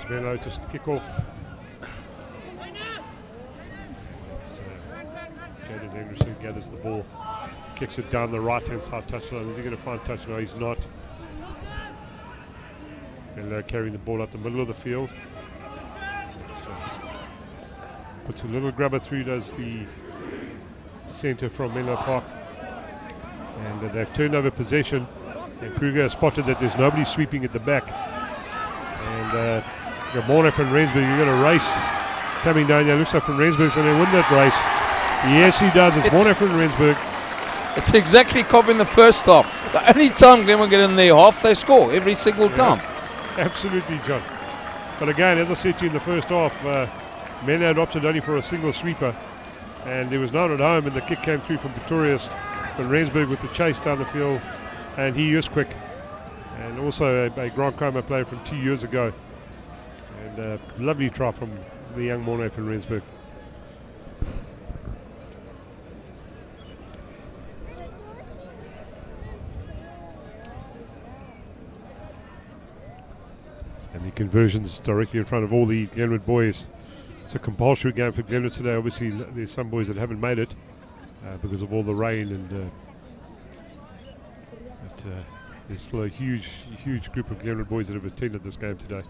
Menlo just kick off. Jaden Henderson gathers the ball, kicks it down the right-hand side touchline. Is he going to find touch? No, he's not. Menlo carrying the ball up the middle of the field. Puts a little grubber through, does the centre from Menlopark. And they've turned over possession. And Kruger has spotted that there's nobody sweeping at the back. And Morna from Rensburg, you've got a race coming down here. Looks like from Rensburg's going to win that race. Yes, he does. It's Morna from Rensburg. It's exactly copying the first half. The only time Glenwood get in their half, they score every single time. Absolutely, John. But again, as I said to you in the first half, Menlo had opted only for a single sweeper. And there was none at home, and the kick came through from Pretorius. From Rensburg with the chase down the field. And he is quick. And also a Grand Chroma player from 2 years ago. And a lovely try from the young Morne from Rensburg. And the conversions directly in front of all the Glenwood boys. It's a compulsory game for Glenwood today. Obviously, there's some boys that haven't made it because of all the rain, and there's still a huge group of Glenwood boys that have attended this game today.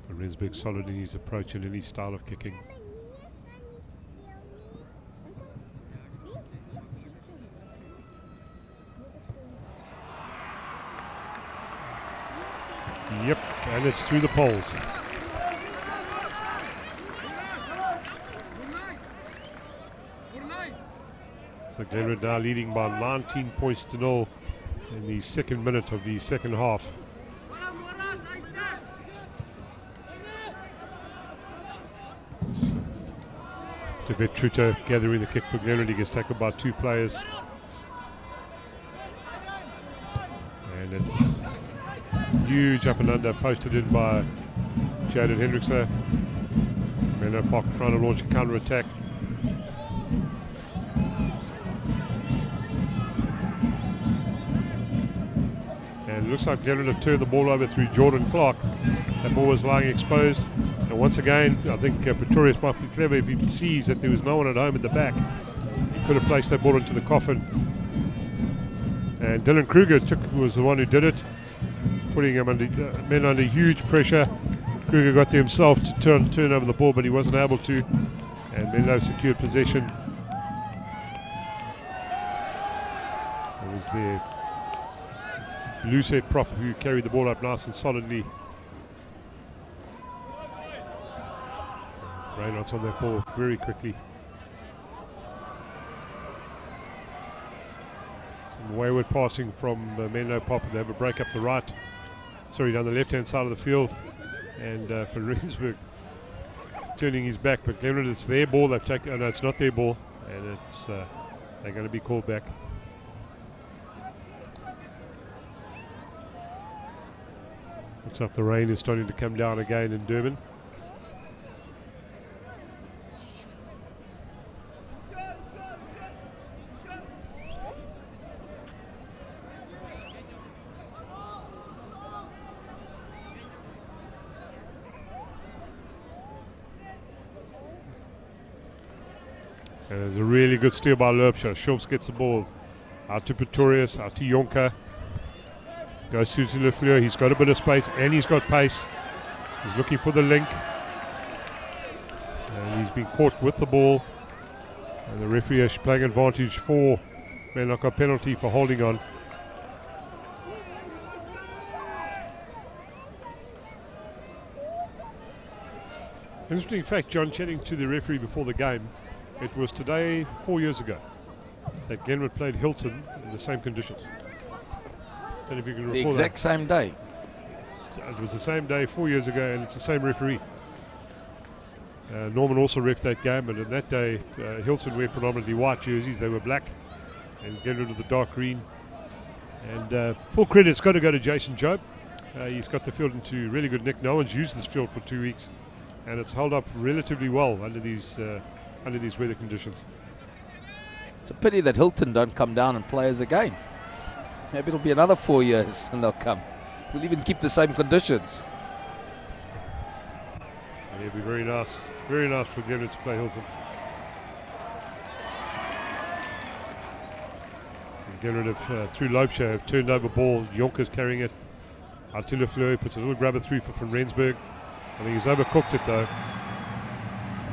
Rensburg solid in his approach and in his style of kicking. Yep, and it's through the poles. So Glenwood now leading by 19 points to 0 in the second minute of the second half. David Truto gathering the kick for Glenwood. He gets tackled by two players. And it's huge up and under, posted in by Jaden Hendrickson. Menlopark trying to launch a counter attack. And it looks like Glenwood have turned the ball over through Jordan Clark. That ball was lying exposed. And once again, I think Pretorius might be clever if he sees that there was no one at home at the back. He could have placed that ball into the coffin. And Dylan Kruger was the one who did it, putting him under men under huge pressure. Kruger got there himself to turn over the ball, but he wasn't able to. And Menlo secured possession. It was their blue set prop who carried the ball up nice and solidly. Reynolds on that ball very quickly. Some wayward passing from Menlopark. They have a break up the right, down the left-hand side of the field. And for Rensburg turning his back, but Glenwood, it's their ball. They've taken. Oh no, it's not their ball, and it's they're going to be called back. Looks like the rain is starting to come down again in Durban. And there's a really good steal by Lerpshaw. Schultz gets the ball out to Pretorius, out to Jonker. Goes through to Lefleur. He's got a bit of space and he's got pace. He's looking for the link. And he's been caught with the ball. And the referee is playing advantage for Menlock, a penalty for holding on. Interesting fact, John, chatting to the referee before the game. It was today 4 years ago that Glenwood played Hilton in the same conditions. And if you can recall the exact same day. It was the same day 4 years ago, and it's the same referee. Norman also reffed that game, and on that day, Hilton wear predominantly white jerseys. They were black, and Glenwood with the dark green. And full credit's got to go to Jason Job. He's got the field into really good nick. No one's used this field for 2 weeks, and it's held up relatively well under these weather conditions. It's a pity that Hilton don't come down and play us again. Maybe it'll be another 4 years and they'll come. We'll even keep the same conditions. Yeah, it'd be very nice for Glenwood to play Hilton. Glenwood have, through Loubser, have turned over ball. Jonker's carrying it. Attila Fleur puts a little grabber through for Van Rensburg. I think he's overcooked it though.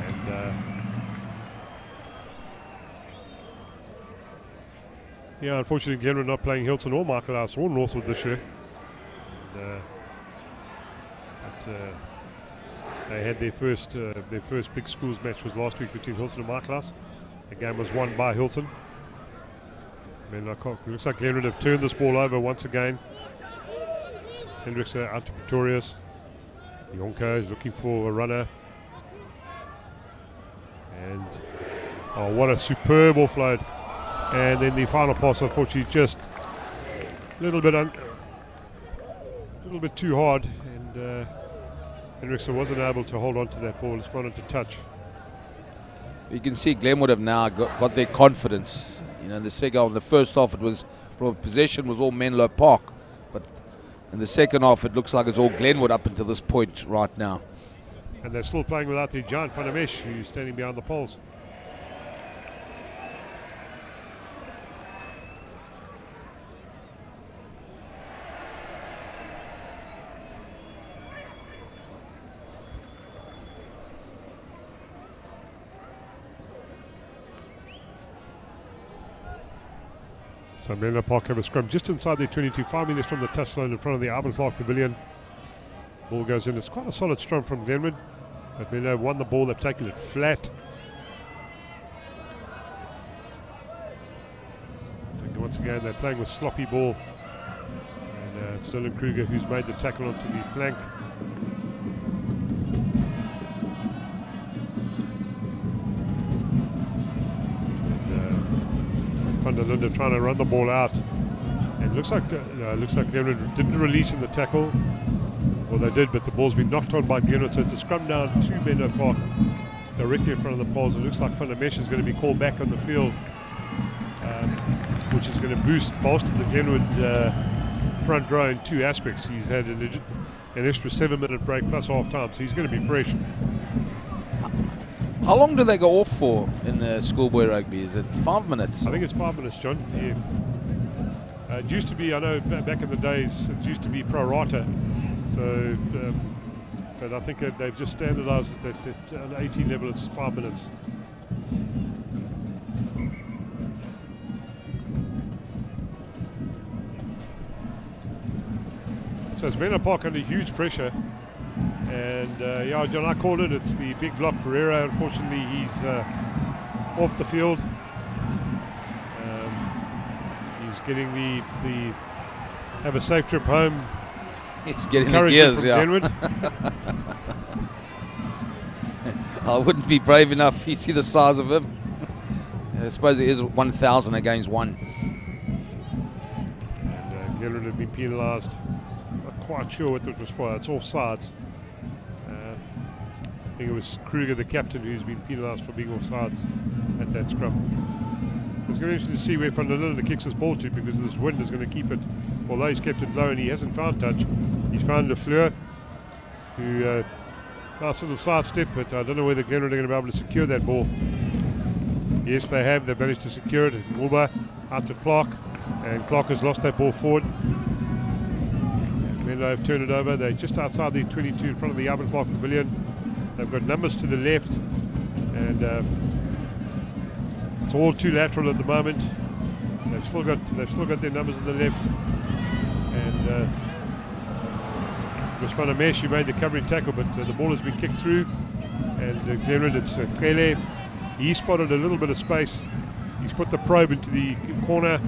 And yeah, unfortunately Glenwood not playing Hilton or Michael House or Northwood this year. But they had their first big schools match was last week between Hilton and Michael House. The game was won by Hilton. Menlopark. Looks like Glenwood have turned this ball over once again. Hendricks out to Pretorius. Jonker is looking for a runner. And oh, what a superb offload. And then the final pass, unfortunately, just a little bit too hard. And Hendricks wasn't able to hold on to that ball. It's gone into touch. You can see Glenwood have now got their confidence. You know, in the first half, it was from possession was all Menlopark, but in the second half, it looks like it's all Glenwood up until this point right now. And they're still playing without the giant Van der Mesh, who's standing behind the poles. So Menlopark have a scrum just inside their 22, 5 minutes from the touchline in front of the Ivan Clark Pavilion. Ball goes in. It's quite a solid scrum from Glenwood, but Menlo have won the ball. They've taken it flat. And once again, they're playing with sloppy ball. And it's Dylan Kruger who's made the tackle onto the flank. Van der Linde trying to run the ball out, and looks like Glenwood didn't release in the tackle. Well, they did, but the ball's been knocked on by Glenwood, so it's a scrum down to Menlopark directly in front of the poles. It looks like Van der Mesh is going to be called back on the field, which is going to bolster the Glenwood front row in two aspects. He's had an extra 7-minute break plus half time, so he's going to be fresh. How long do they go off for in the schoolboy rugby? Is it 5 minutes? I think it's 5 minutes, John. Yeah. It used to be, I know back in the days, it used to be pro rata. So, but I think they've just standardised that on 18 level it's 5 minutes. So it's Menlopark under huge pressure. And yeah, John, I called it. It's the big block Ferreira. Unfortunately, he's off the field. He's getting the have a safe trip home. He's getting the gears, yeah. I wouldn't be brave enough. You see the size of him. I suppose it is 1,000 against 1. And Glenwood had been penalised. Not quite sure what it was for. It's offsides. I think it was Kruger, the captain, who's been penalised for being offsides at that scrum. It's going to be interesting to see where Van der Linde kicks this ball to, because this wind is going to keep it, although he's kept it low and he hasn't found touch. He's found Le Fleur, who nice little side step, but I don't know whether Glenwood are going to be able to secure that ball. Yes, they have. They've managed to secure it. Mulba out to Clark, and Clark has lost that ball forward. Menlo have turned it over. They're just outside the 22 in front of the Ivan Clark Pavilion. They've got numbers to the left, and it's all too lateral at the moment. They've still got their numbers on the left, and it was Van der Mesh who made the covering tackle, but the ball has been kicked through, and Glenwood, it's Kele. He spotted a little bit of space. He's put the probe into the corner,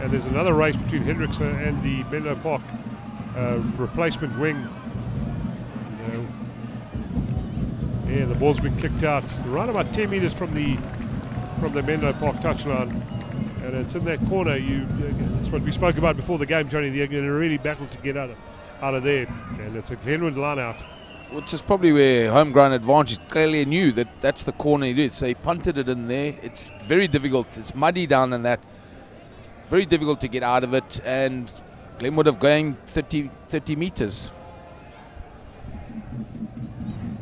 and there's another race between Hendricks and the Menlopark replacement wing. Yeah, the ball's been kicked out right about 10 metres from the Menlopark touchline, and it's in that corner. That's what we spoke about before the game, Johnny. They're going to really battle to get out out of there. And it's a Glenwood line out. Which is probably where home ground advantage. Clearly knew that that's the corner he did, so he punted it in there. It's very difficult. It's muddy down in that. Very difficult to get out of it, and Glenwood have going 30 meters.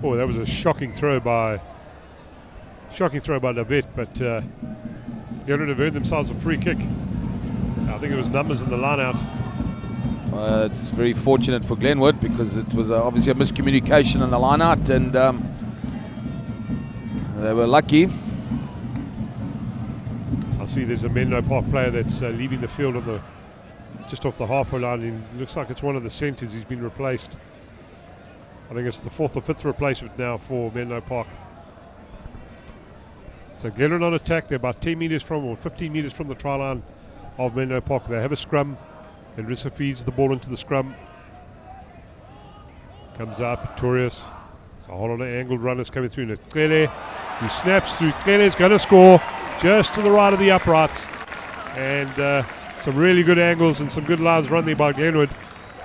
Oh, that was a shocking throw by the vet, but Glenwood have earned themselves a free kick. I think it was numbers in the line out. It's very fortunate for Glenwood because it was obviously a miscommunication in the line out, and they were lucky. I see there's a Menlopark player that's leaving the field on just off the halfway line. It looks like it's one of the centres. He's been replaced. I think it's the 4th or 5th replacement now for Menlopark. So Glenwood on attack. They're about 10 metres from, or 15 metres from the try line of Menlopark. They have a scrum. And Rissa feeds the ball into the scrum. Comes out, Pretorius. It's a whole lot of angled runners coming through. And it's Tlele who snaps through. Tlele's going to score just to the right of the uprights. And some really good angles and some good lines run there by Glenwood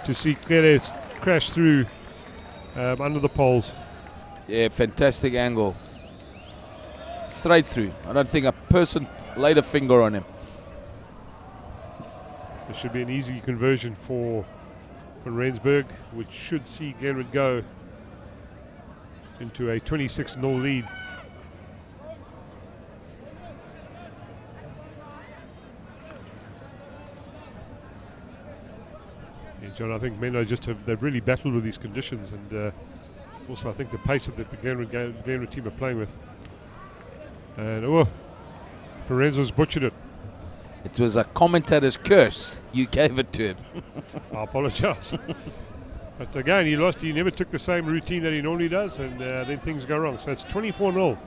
to see Tlele crash through under the poles. Yeah, fantastic angle. Straight through. I don't think a person laid a finger on him. It should be an easy conversion for Rensburg, which should see Glenwood go into a 26-0 lead. Yeah, John, I think Menlo they've really battled with these conditions, and also I think the pace that the Glenwood team are playing with. And Ferenzo's butchered it. It was a commentator's curse. You gave it to him. I apologise. But again, he lost. He never took the same routine that he normally does, and then things go wrong. So it's 24-0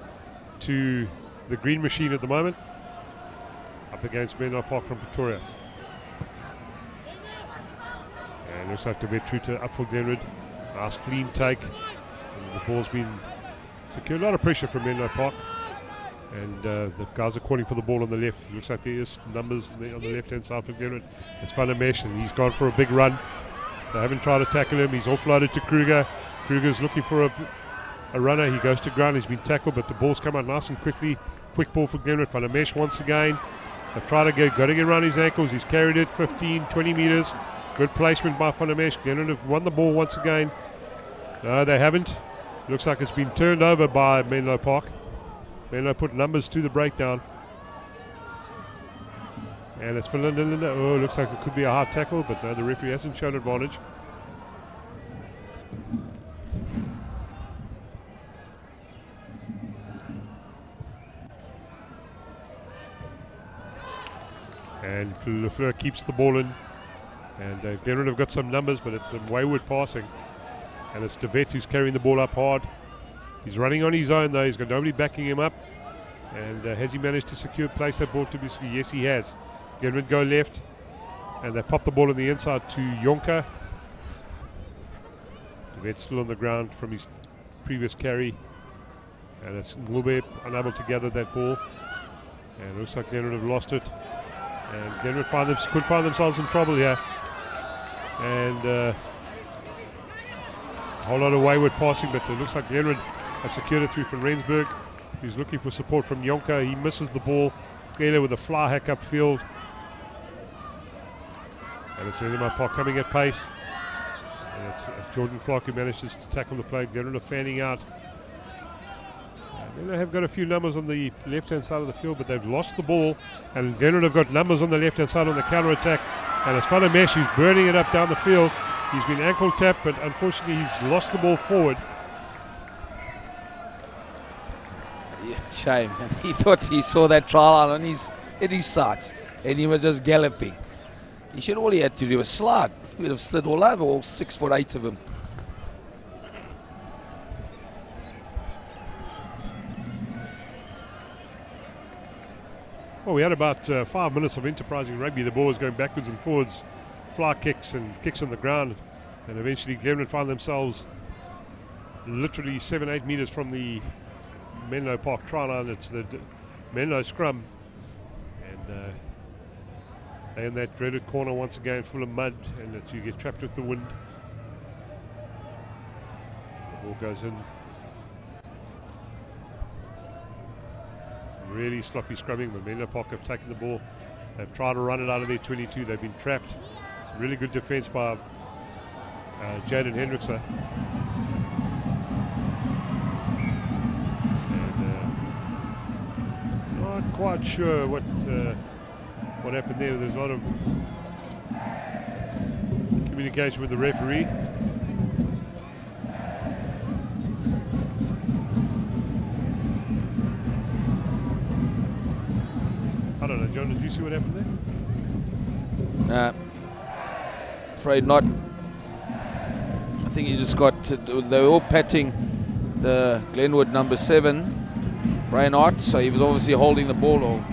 to the Green Machine at the moment, up against Menlopark from Pretoria. And looks like the vet Truter up for Glenwood. Nice clean take. And the ball's been secured. A lot of pressure from Menlopark. And the guys are calling for the ball on the left. It looks like there is numbers on the left-hand side for Glenwood. It's Van der Mesh, and he's gone for a big run. They haven't tried to tackle him. He's offloaded to Kruger. Kruger's looking for a runner. He goes to ground. He's been tackled, but the ball's come out nice and quickly. Quick ball for Glenwood. Van der Mesh once again. They've tried to got to get around his ankles. He's carried it 15, 20 metres. Good placement by Van der Mesh. Glenwood have won the ball once again. No, they haven't. Looks like it's been turned over by Menlopark. Menlo put numbers to the breakdown. And it's for Linda. Oh, looks like it could be a hard tackle, but no, the referee hasn't shown advantage. And Lefleur keeps the ball in. And Glenwood have got some numbers, but it's some wayward passing. And it's De Wet who's carrying the ball up hard. He's running on his own though. He's got nobody backing him up. And has he managed to place that ball to be secured? Yes, he has. Glenwood go left. And they pop the ball on the inside to Jonker. De Wet's still on the ground from his previous carry. And it's Ngube unable to gather that ball. And it looks like Glenwood have lost it. And Glenwood could find themselves in trouble here. And a whole lot of wayward passing, but it looks like Glenwood have secured it through from Rensburg, who's looking for support from Jonker. He misses the ball. Clearly with a fly hack upfield. And it's Menlopark coming at pace. And it's Jordan Clark who manages to tackle the play. Glenwood are fanning out. They have got a few numbers on the left-hand side of the field, but they've lost the ball. And Glenwood have got numbers on the left-hand side on the counter-attack. And it's Van der Mesh who's burning it up down the field. He's been ankle tapped, but unfortunately he's lost the ball forward. Yeah, shame. He thought he saw that trial on in his sights, and he was just galloping. All he had to do was slide. He would have slid all over, all 6'8" of him. Well, we had about 5 minutes of enterprising rugby. The ball was going backwards and forwards, fly kicks and kicks on the ground, and eventually Glenwood found themselves literally 7-8 metres from the Menlopark try line. It's the Menlo scrum, and they're in that dreaded corner once again, full of mud, and you get trapped with the wind. Ball goes in. Some really sloppy scrumming, but Menlopark have taken the ball. They've tried to run it out of their 22. They've been trapped. Some really good defense by Jaden Hendrickson. And not quite sure what happened there. There's a lot of communication with the referee. I don't know, John, did you see what happened there? Nah, afraid not. I think he just got they were all patting the Glenwood number 7, Brian Hart, so he was obviously holding the ball or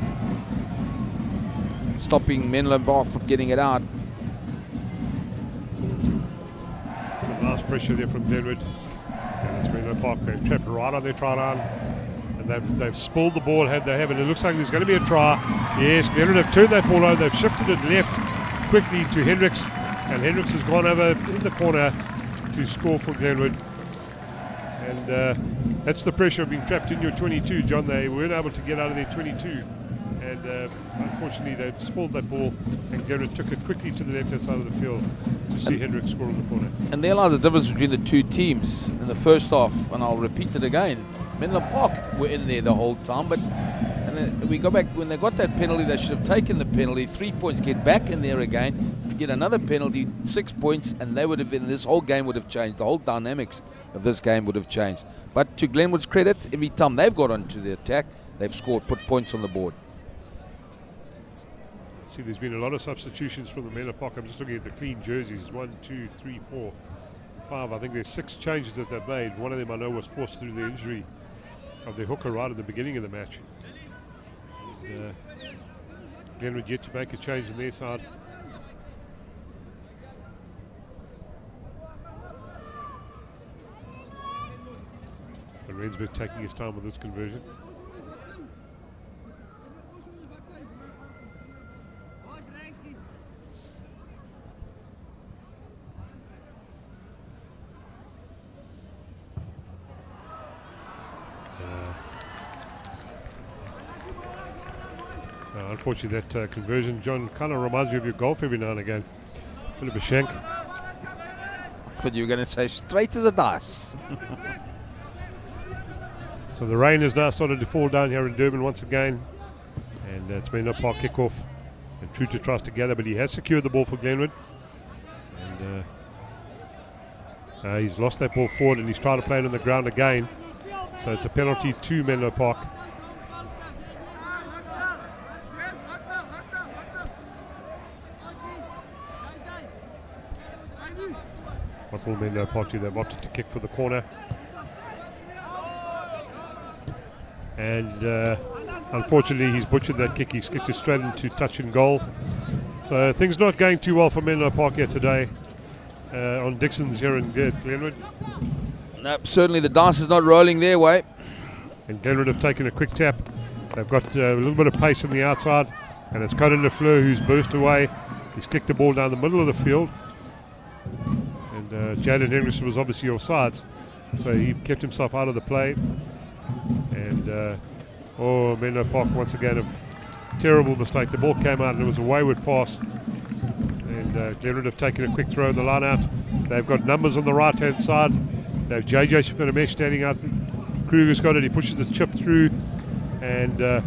stopping Menlopark from getting it out. Some nice pressure there from Glenwood. And it's Menlopark. They've trapped right on their try line. And they've spilled the ball, had they have it. It looks like there's going to be a try. Yes, Glenwood have turned that ball over. They've shifted it left quickly to Hendricks. And Hendricks has gone over in the corner to score for Glenwood. And that's the pressure of being trapped in your 22, John. They weren't able to get out of their 22. And unfortunately, they spilled that ball, and Glenwood took it quickly to the left-hand side of the field to see Hendricks score in the corner. And there lies the difference between the two teams in the first half, and I'll repeat it again. Menlopark were in there the whole time, but we go back, when they got that penalty, they should have taken the penalty, 3 points, get back in there again, get another penalty, 6 points, and they would have, in this whole game would have changed. The whole dynamics of this game would have changed. But to Glenwood's credit, every time they've got onto the attack, they've scored, put points on the board. See, there's been a lot of substitutions from the Menlopark. I'm just looking at the clean jerseys. 1, 2, 3, 4, 5. I think there's 6 changes that they've made. One of them I know was forced through the injury of their hooker right at the beginning of the match. And, Glenwood yet to make a change on their side. And Rensburg taking his time with this conversion. Unfortunately, that conversion, John, kind of reminds me of your golf every now and again. Bit of a shank. I thought you were going to say straight as a dice. So the rain has now started to fall down here in Durban once again. And it's been a park kickoff. And Truter tries to gather, but he has secured the ball for Glenwood. And he's lost that ball forward, and he's trying to play it on the ground again. So it's a penalty to Menlopark. What will Menlopark do? They've opted to kick for the corner. And unfortunately, he's butchered that kick. He's kicked it straight into touch and goal. So things not going too well for Menlopark here today on Dixon's here in Glenwood. Nope, certainly the dice is not rolling their way. And Glenwood have taken a quick tap. They've got a little bit of pace on the outside. And it's Conan Lafleur who's burst away. He's kicked the ball down the middle of the field. And Jaden Henderson was obviously offsides, so he kept himself out of the play. And Menlopark once again a terrible mistake. The ball came out and it was a wayward pass. And Glenwood have taken a quick throw in the line out. They've got numbers on the right hand side. They have JJ Shafinamesh standing out. Kruger's got it. He pushes the chip through, and the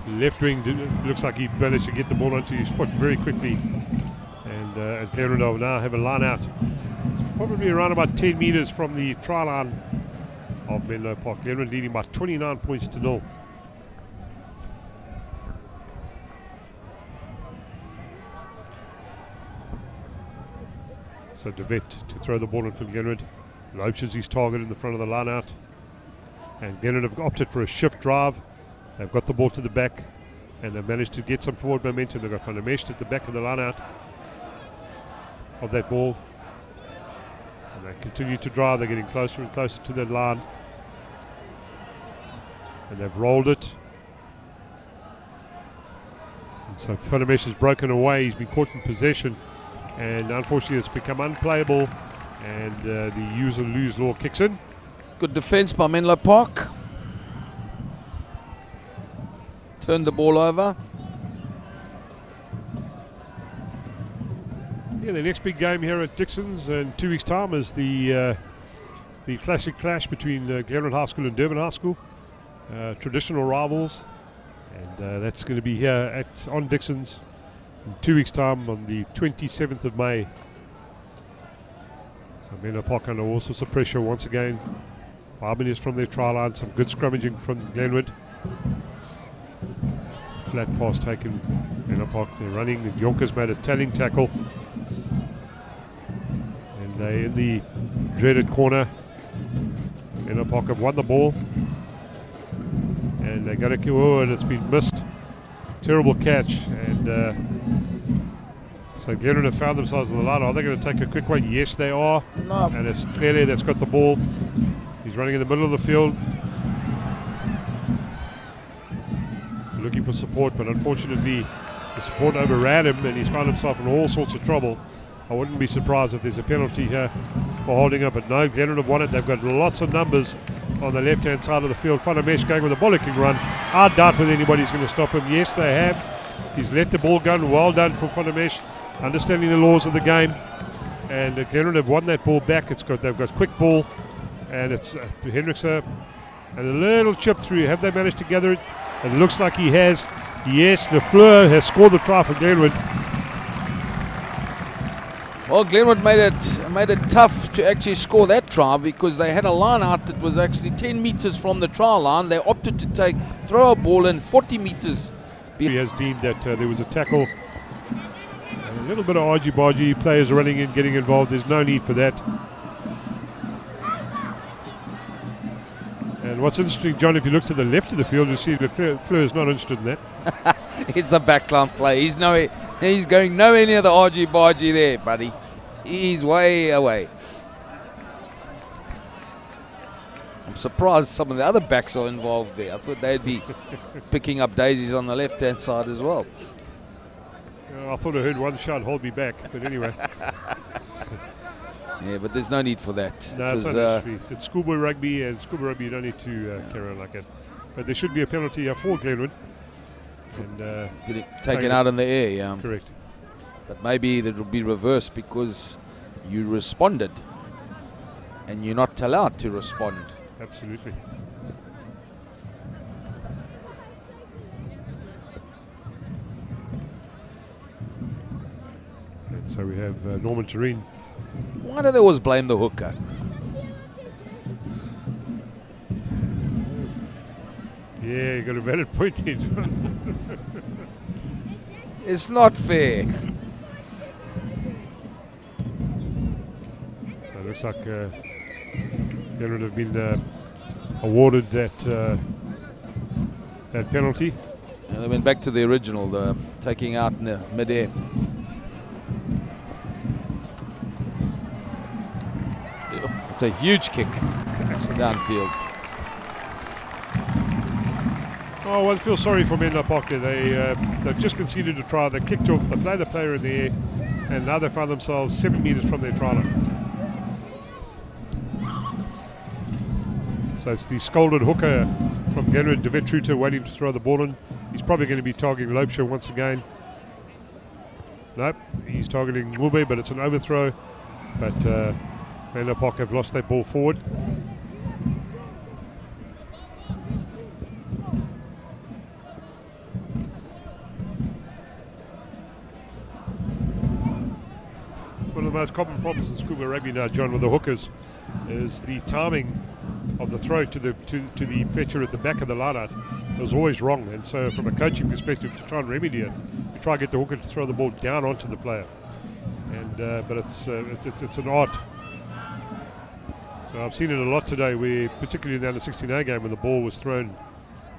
left wing looks like he managed to get the ball onto his foot very quickly. And Glenwood will now have a line out. It's probably around about 10 metres from the try line of Menlopark. Glenwood leading by 29 points to 0. So DeVette to throw the ball in for Glenwood. Loach is his target in the front of the line out. And Glenwood have opted for a shift drive. They've got the ball to the back, and they've managed to get some forward momentum. They've got Funameshed at the back of the line out of that ball. And they continue to drive. They're getting closer and closer to that line. And they've rolled it. And so Funameshed has broken away. He's been caught in possession. and unfortunately it's become unplayable, and the use or lose law kicks in. Good defense by Menlopark. Turned the ball over. Yeah, the next big game here at Dixon's in 2 weeks' time is the classic clash between Glenwood High School and Durban High School, traditional rivals, and that's going to be here on Dixon's in 2 weeks' time on the 27th of May. So Menlopark under all sorts of pressure once again. 5 minutes from their try line, some good scrummaging from Glenwood. Flat pass taken, Menlopark, they're running, and Jonker's made a telling tackle. And they in the dreaded corner. Menlopark have won the ball. And they're going to, oh, and it's been missed. Terrible catch. And so Glenwood have found themselves in the line. Are they going to take a quick one? Yes, they are. No. And it's Clearly that's got the ball. He's running in the middle of the field, looking for support, but unfortunately the support overran him and he's found himself in all sorts of trouble. I wouldn't be surprised if there's a penalty here for holding up, but no, Glenwood have won it. They've got lots of numbers on the left-hand side of the field. Fanamesh going with a bollocking run. I doubt whether anybody's going to stop him. Yes, they have. He's let the ball go. Well done from Fanamesh, understanding the laws of the game. And Glenwood have won that ball back. They've got quick ball. And it's Hendrickson, and a little chip through. Have they managed to gather it? It looks like he has. Yes, Lafleur has scored the try for Glenwood. Well, Glenwood made it tough to actually score that try because they had a line out that was actually 10 meters from the try line. They opted to throw a ball in 40 meters. He has deemed that there was a tackle. And a little bit of argy-bargy, players running in, getting involved. There's no need for that. And what's interesting, John, if you look to the left of the field, you see that Fleur is not interested in that. It's a backline play. He's going nowhere near the argy-bargy there, buddy. He's way away. I'm surprised some of the other backs are involved there. I thought they'd be picking up daisies on the left-hand side as well. I thought I heard one shot hold me back, but anyway. Yeah, but there's no need for that. No, it's not necessary. It's schoolboy rugby, and schoolboy rugby you don't need to carry on like that. But there should be a penalty for Glenwood. And taken out in the air, yeah. Correct. But maybe that will be reversed because you responded, and you're not allowed to respond. Absolutely. And so we have Norman Tureen. Why do they always blame the hooker? Yeah, you got a valid point here. It's not fair. So it looks like they would have been awarded that penalty. And they went back to the original, the taking out in the mid-air. It's a huge kick downfield. Oh, well, I feel sorry for Menlopark there. They've just conceded a try. They kicked off. They played the player in the air, and now they find themselves 7 meters from their try line. So it's the scolded hooker from Glenwood, De Vetruta, waiting to throw the ball in. He's probably going to be targeting Lopesha once again. Nope, he's targeting Mube, but it's an overthrow. But Menlopark have lost that ball forward. One of the most common problems in schoolboy rugby now, John, with the hookers is the timing of the throw to the fetcher at the back of the line-out was always wrong. And so from a coaching perspective, to try and remedy it, you try to get the hooker to throw the ball down onto the player. And but it's an art. So I've seen it a lot today, where particularly in the under-16A game, when the ball was thrown,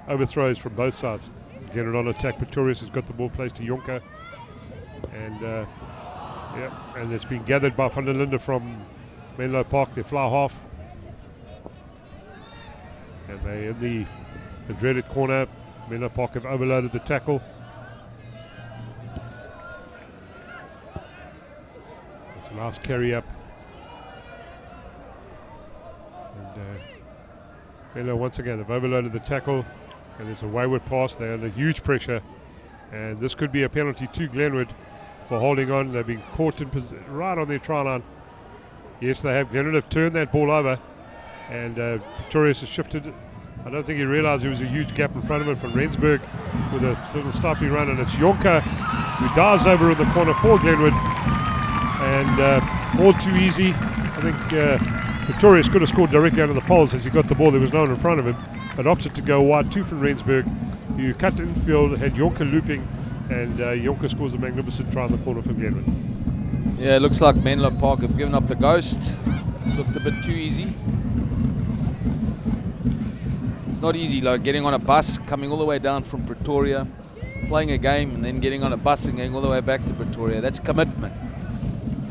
overthrows from both sides. Again, on attack, Pretorius has got the ball placed to Jonker, and and it's been gathered by Van der Linde from Menlopark. They fly half, and they in the dreaded corner. Menlopark have overloaded the tackle. It's a nice carry up. And Menlo once again have overloaded the tackle, and it's a wayward pass. They're under huge pressure, and this could be a penalty to Glenwood for holding on. They've been caught in right on their try line. Yes, they have. Glenwood have turned that ball over, and Pretorius has shifted. I don't think he realised there was a huge gap in front of him from Rensburg with a little stuffy run, and it's Jonker who dives over in the corner for Glenwood, and all too easy. I think Pretorius could have scored directly out of the poles as he got the ball. There was no one in front of him, but opted to go wide to from Rensburg, who cut infield, had Jonker looping, and Jonker scores a magnificent try in the corner for Glenwood. Yeah, it looks like Menlopark have given up the ghost. Looked a bit too easy. It's not easy, like getting on a bus, coming all the way down from Pretoria, playing a game, and then getting on a bus and going all the way back to Pretoria. That's commitment.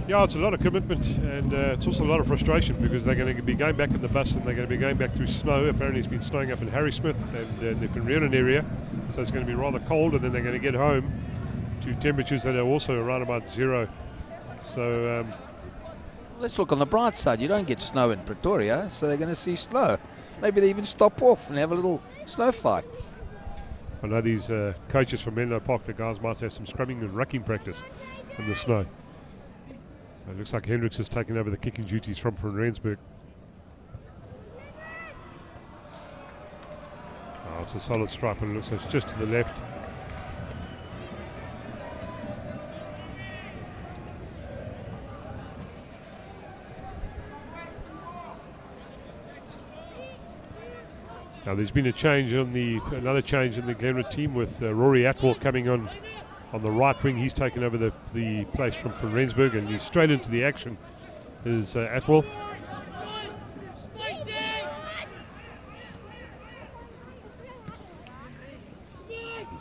Yeah, it's a lot of commitment, and it's also a lot of frustration because they're going to be going back in the bus and they're going to be going back through snow. Apparently it's been snowing up in Harrismith and the Van Rieenen area, so it's going to be rather cold, and then they're going to get home to temperatures that are also around about zero. So let's look on the bright side. You don't get snow in Pretoria, so they're going to see snow. Maybe they even stop off and have a little snow fight. I know these coaches from Menlopark, the guys might have some scrumming and rucking practice in the snow. So it looks like Hendricks has taken over the kicking duties from Rensburg. Oh, it's a solid stripe, and it looks like it's just to the left. Now there's been a change on another change in the Glenwood team with Rory Atwell coming on the right wing. He's taken over the place from Rensburg, and he's straight into the action is Atwell.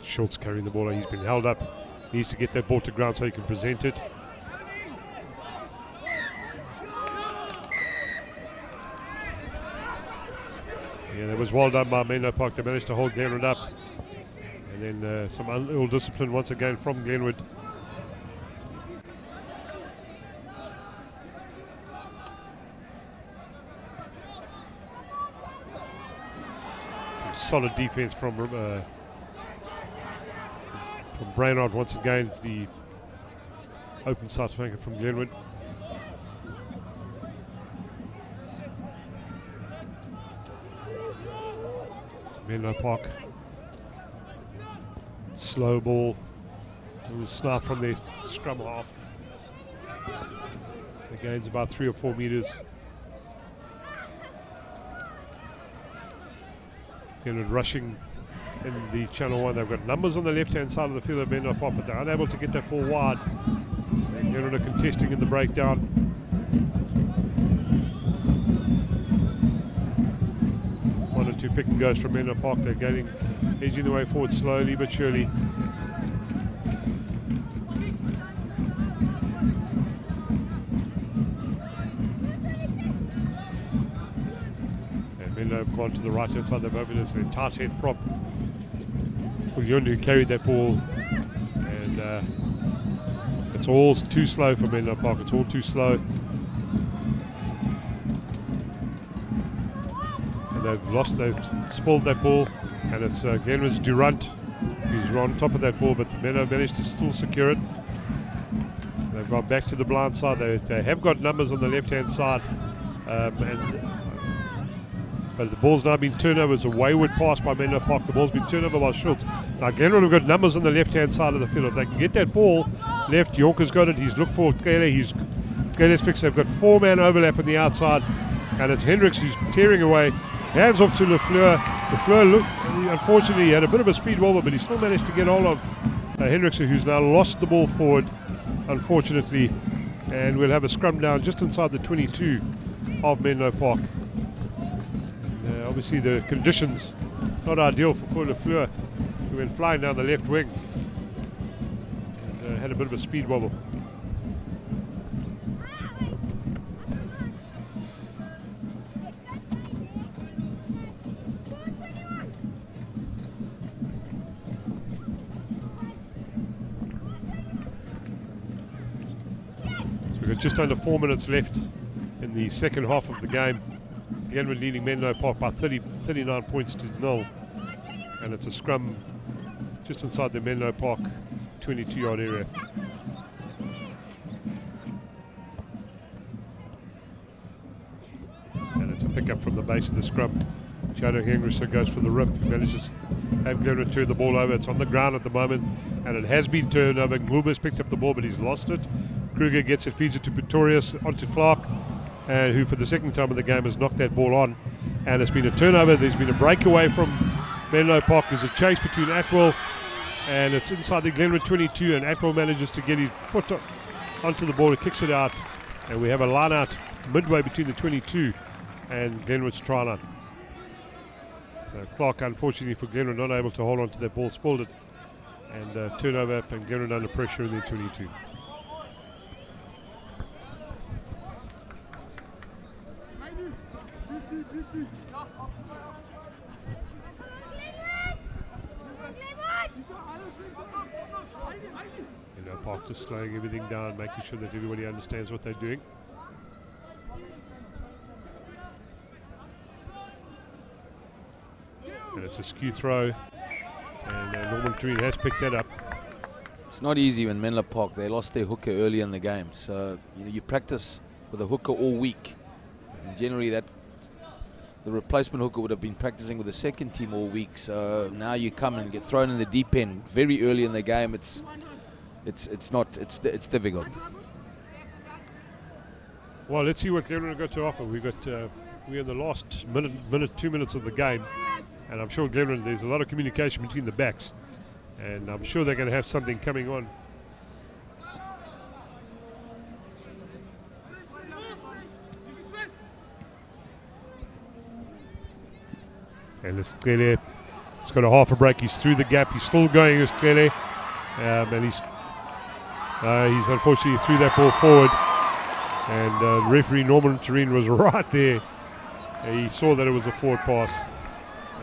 Schultz carrying the ball. He's been held up. He needs to get that ball to ground so he can present it. Yeah, that was well done by Menlopark. They managed to hold Glenwood up. And then some ill discipline once again from Glenwood. Some solid defense from Brainard once again, the open side flanker from Glenwood. Menlopark. Slow ball. A little snap from their scrum half. The gain's about 3 or 4 meters. Glenwood rushing in the channel 1. They've got numbers on the left-hand side of the field of Menlopark, but they're unable to get that ball wide. And Glenwood are contesting in the breakdown. Two pick and goes from Menlopark. They're edging the way forward slowly but surely. And Menlo have gone to the right hand side. They've opened their tight head prop for Yun, who carried that ball, and it's all too slow for Menlopark. It's all too slow. They've spoiled that ball, and it's Glenwood's Durant who's on top of that ball, but Menlo managed to still secure it. They've gone back to the blind side. They have got numbers on the left-hand side, but the ball's now been turned over. It's a wayward pass by Menlopark. The ball's been turned over by Schultz. Now Glenwood have got numbers on the left-hand side of the field. If they can get that ball left, Jonker's got it. He's looked for Klele. Klele's fixed. They've got 4-man overlap on the outside, and it's Hendricks who's tearing away. Hands off to Lafleur. Lafleur, unfortunately, he had a bit of a speed wobble, but he still managed to get hold of Hendricks, who's now lost the ball forward, unfortunately. And we'll have a scrum down just inside the 22 of Menlopark. Obviously, the conditions not ideal for poor Lafleur, who went flying down the left wing and had a bit of a speed wobble. We've got just under 4 minutes left in the second half of the game. Glenwood leading Menlopark by 39 points to 0. And it's a scrum just inside the Menlopark 22-yard area. And it's a pickup from the base of the scrum. Chado Henderson goes for the rip, manages to have Glenwood turn the ball over. It's on the ground at the moment, and it has been turned over. Gluber's picked up the ball, but he's lost it. Kruger gets it, feeds it to Pretorius, onto Clark, and who for the second time in the game has knocked that ball on. And it's been a turnover. There's been a breakaway from Menlopark. There's a chase between Atwell, and it's inside the Glenwood 22, and Atwell manages to get his foot onto the ball and kicks it out. And we have a line out midway between the 22 and Glenwood's try line. So Clark, unfortunately for Glenwood, not able to hold on to that ball, spoiled it, and turnover, and Glenwood under pressure in their 22. Menlopark just slowing everything down, making sure that everybody understands what they're doing. And it's a skew throw, and Norman Tureen has picked that up. It's not easy when Menlopark, they lost their hooker early in the game. So you practice with a hooker all week. And generally the replacement hooker would have been practicing with the second team all week. So now you come and get thrown in the deep end very early in the game. It's difficult. Well, let's see what Glenwood have got to offer. We're in the last 2 minutes of the game. And I'm sure Glenwood, there's a lot of communication between the backs. And I'm sure they're going to have something coming on. And it's Glele. He's got a half a break. He's through the gap. He's still going as Glele. And he's unfortunately threw that ball forward. And referee Norman Tureen was right there. He saw that it was a forward pass.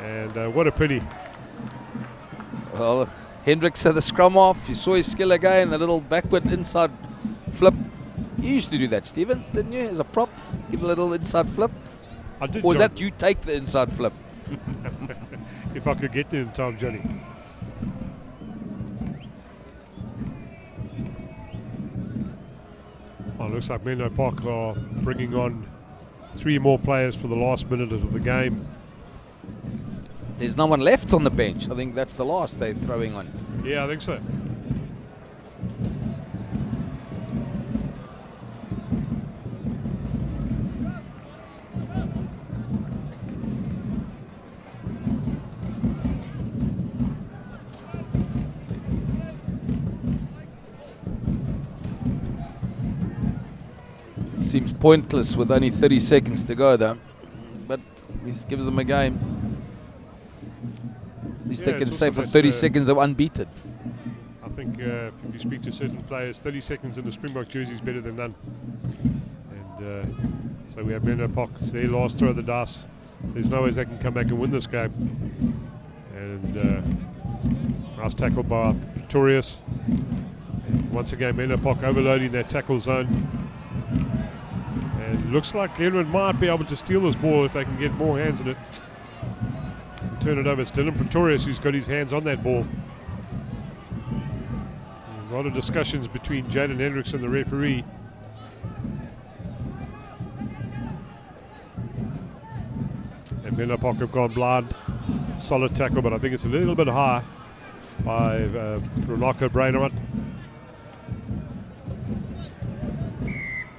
And what a pity. Well, Hendricks had the scrum off. You saw his skill again, the little backward inside flip. You used to do that, Stephen, didn't you, as a prop? Give a little inside flip. I did. Or was that you take the inside flip? If I could get there in time, Johnny. Well, it looks like Menlopark are bringing on 3 more players for the last minute of the game. There's no one left on the bench. I think that's the last they're throwing on. Yeah, I think so. It seems pointless with only 30 seconds to go, though. But this gives them a game. At least they can say for 30 seconds they're unbeaten. I think if you speak to certain players, 30 seconds in the Springbok jersey is better than none. And so we have Menlopark, it's their last throw of the dice. There's no ways they can come back and win this game. And nice tackle by Pretorius. And once again, Menlopark overloading their tackle zone. And it looks like Glenwood might be able to steal this ball if they can get more hands in it. Turn it over. It's Dylan Pretorius who's got his hands on that ball. There's a lot of discussions between Jaden Hendricks and the referee. And Menlopark have gone blind. Solid tackle, but I think it's a little bit high by Ronaldo Brainard.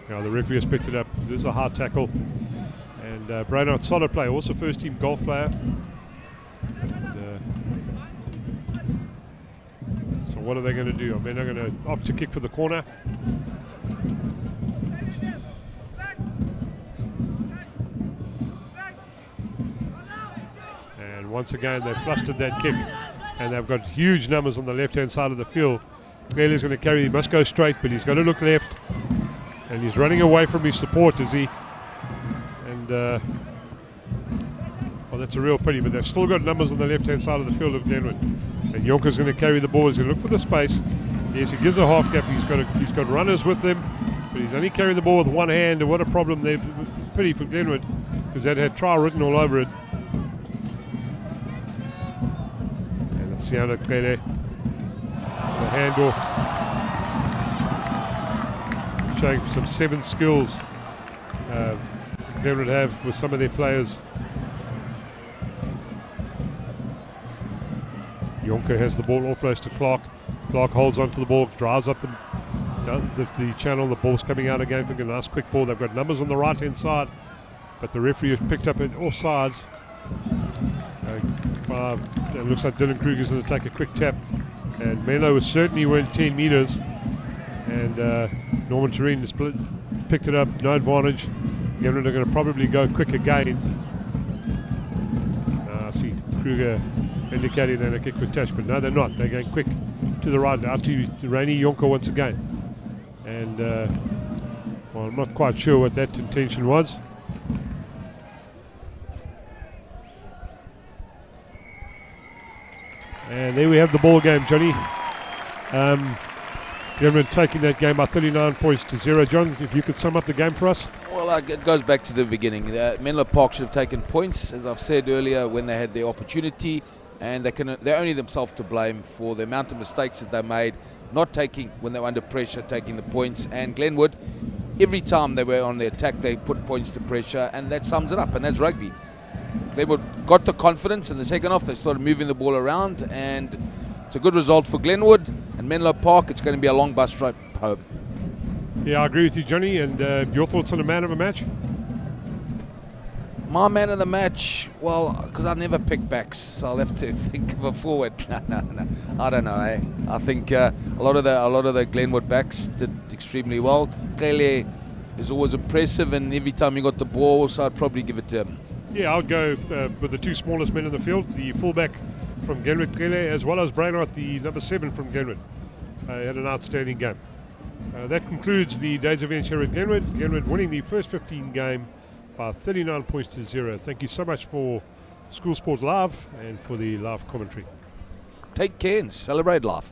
Now the referee has picked it up. This is a hard tackle. And Brainard, solid player, also first team golf player. So what are they going to do? I mean, they're going to opt to kick for the corner. And once again, they've flustered that kick. And they've got huge numbers on the left-hand side of the field. Clearly he's going to carry. He must go straight, but he's got to look left. And he's running away from his support, is he? And well, that's a real pity, but they've still got numbers on the left-hand side of the field of Glenwood. And Jonker's going to carry the ball. He's going to look for the space. Yes, he gives a half gap. He's got runners with him. But he's only carrying the ball with one hand, and what a problem there. Pity for Glenwood, because that had trial written all over it. And it's Siana Tlele. The handoff. Showing some 7 skills Glenwood have with some of their players. Yonker has the ball, offloads to Clark. Clark holds onto the ball, drives up the channel. The ball's coming out again for a nice quick ball. They've got numbers on the right hand side, but the referee has picked up it offsides. It looks like Dylan Kruger's going to take a quick tap, and Menlo was certainly went 10 meters, and Norman Tureen has picked it up, no advantage. Glenwood are going to probably go quick again. I see Kruger indicating they're going to kick quick touch, but no, they're not. They're going quick to the right, out to Rainy Yonker once again. And well, I'm not quite sure what that intention was. And there we have the ball game, Johnny. Glenwood taking that game by 39 points to 0. John, if you could sum up the game for us. Well, it goes back to the beginning. Menlopark should have taken points, as I've said earlier, when they had the opportunity, and they're only themselves to blame for the amount of mistakes that they made, not taking, when they were under pressure, taking the points. And Glenwood, every time they were on the attack, they put points to pressure, and that sums it up, and that's rugby. Glenwood got the confidence in the second half. They started moving the ball around, and it's a good result for Glenwood. And Menlopark, it's going to be a long bus ride home. Yeah, I agree with you, Johnny. And your thoughts on the man of the match? My man of the match, well, because I never pick backs, so I'll have to think of a forward. No, I don't know. I think a lot of the Glenwood backs did extremely well. Clearly is always impressive, and every time he got the ball, so I'd probably give it to him. Yeah, I would go with the 2 smallest men in the field, the fullback from Glenwood, Tlele, as well as Brainard, the number 7 from Glenwood. He had an outstanding game. That concludes the day's event here at Glenwood. Glenwood winning the first 15 game by 39 points to 0. Thank you so much for School Sport Live and for the live commentary. Take care and celebrate life.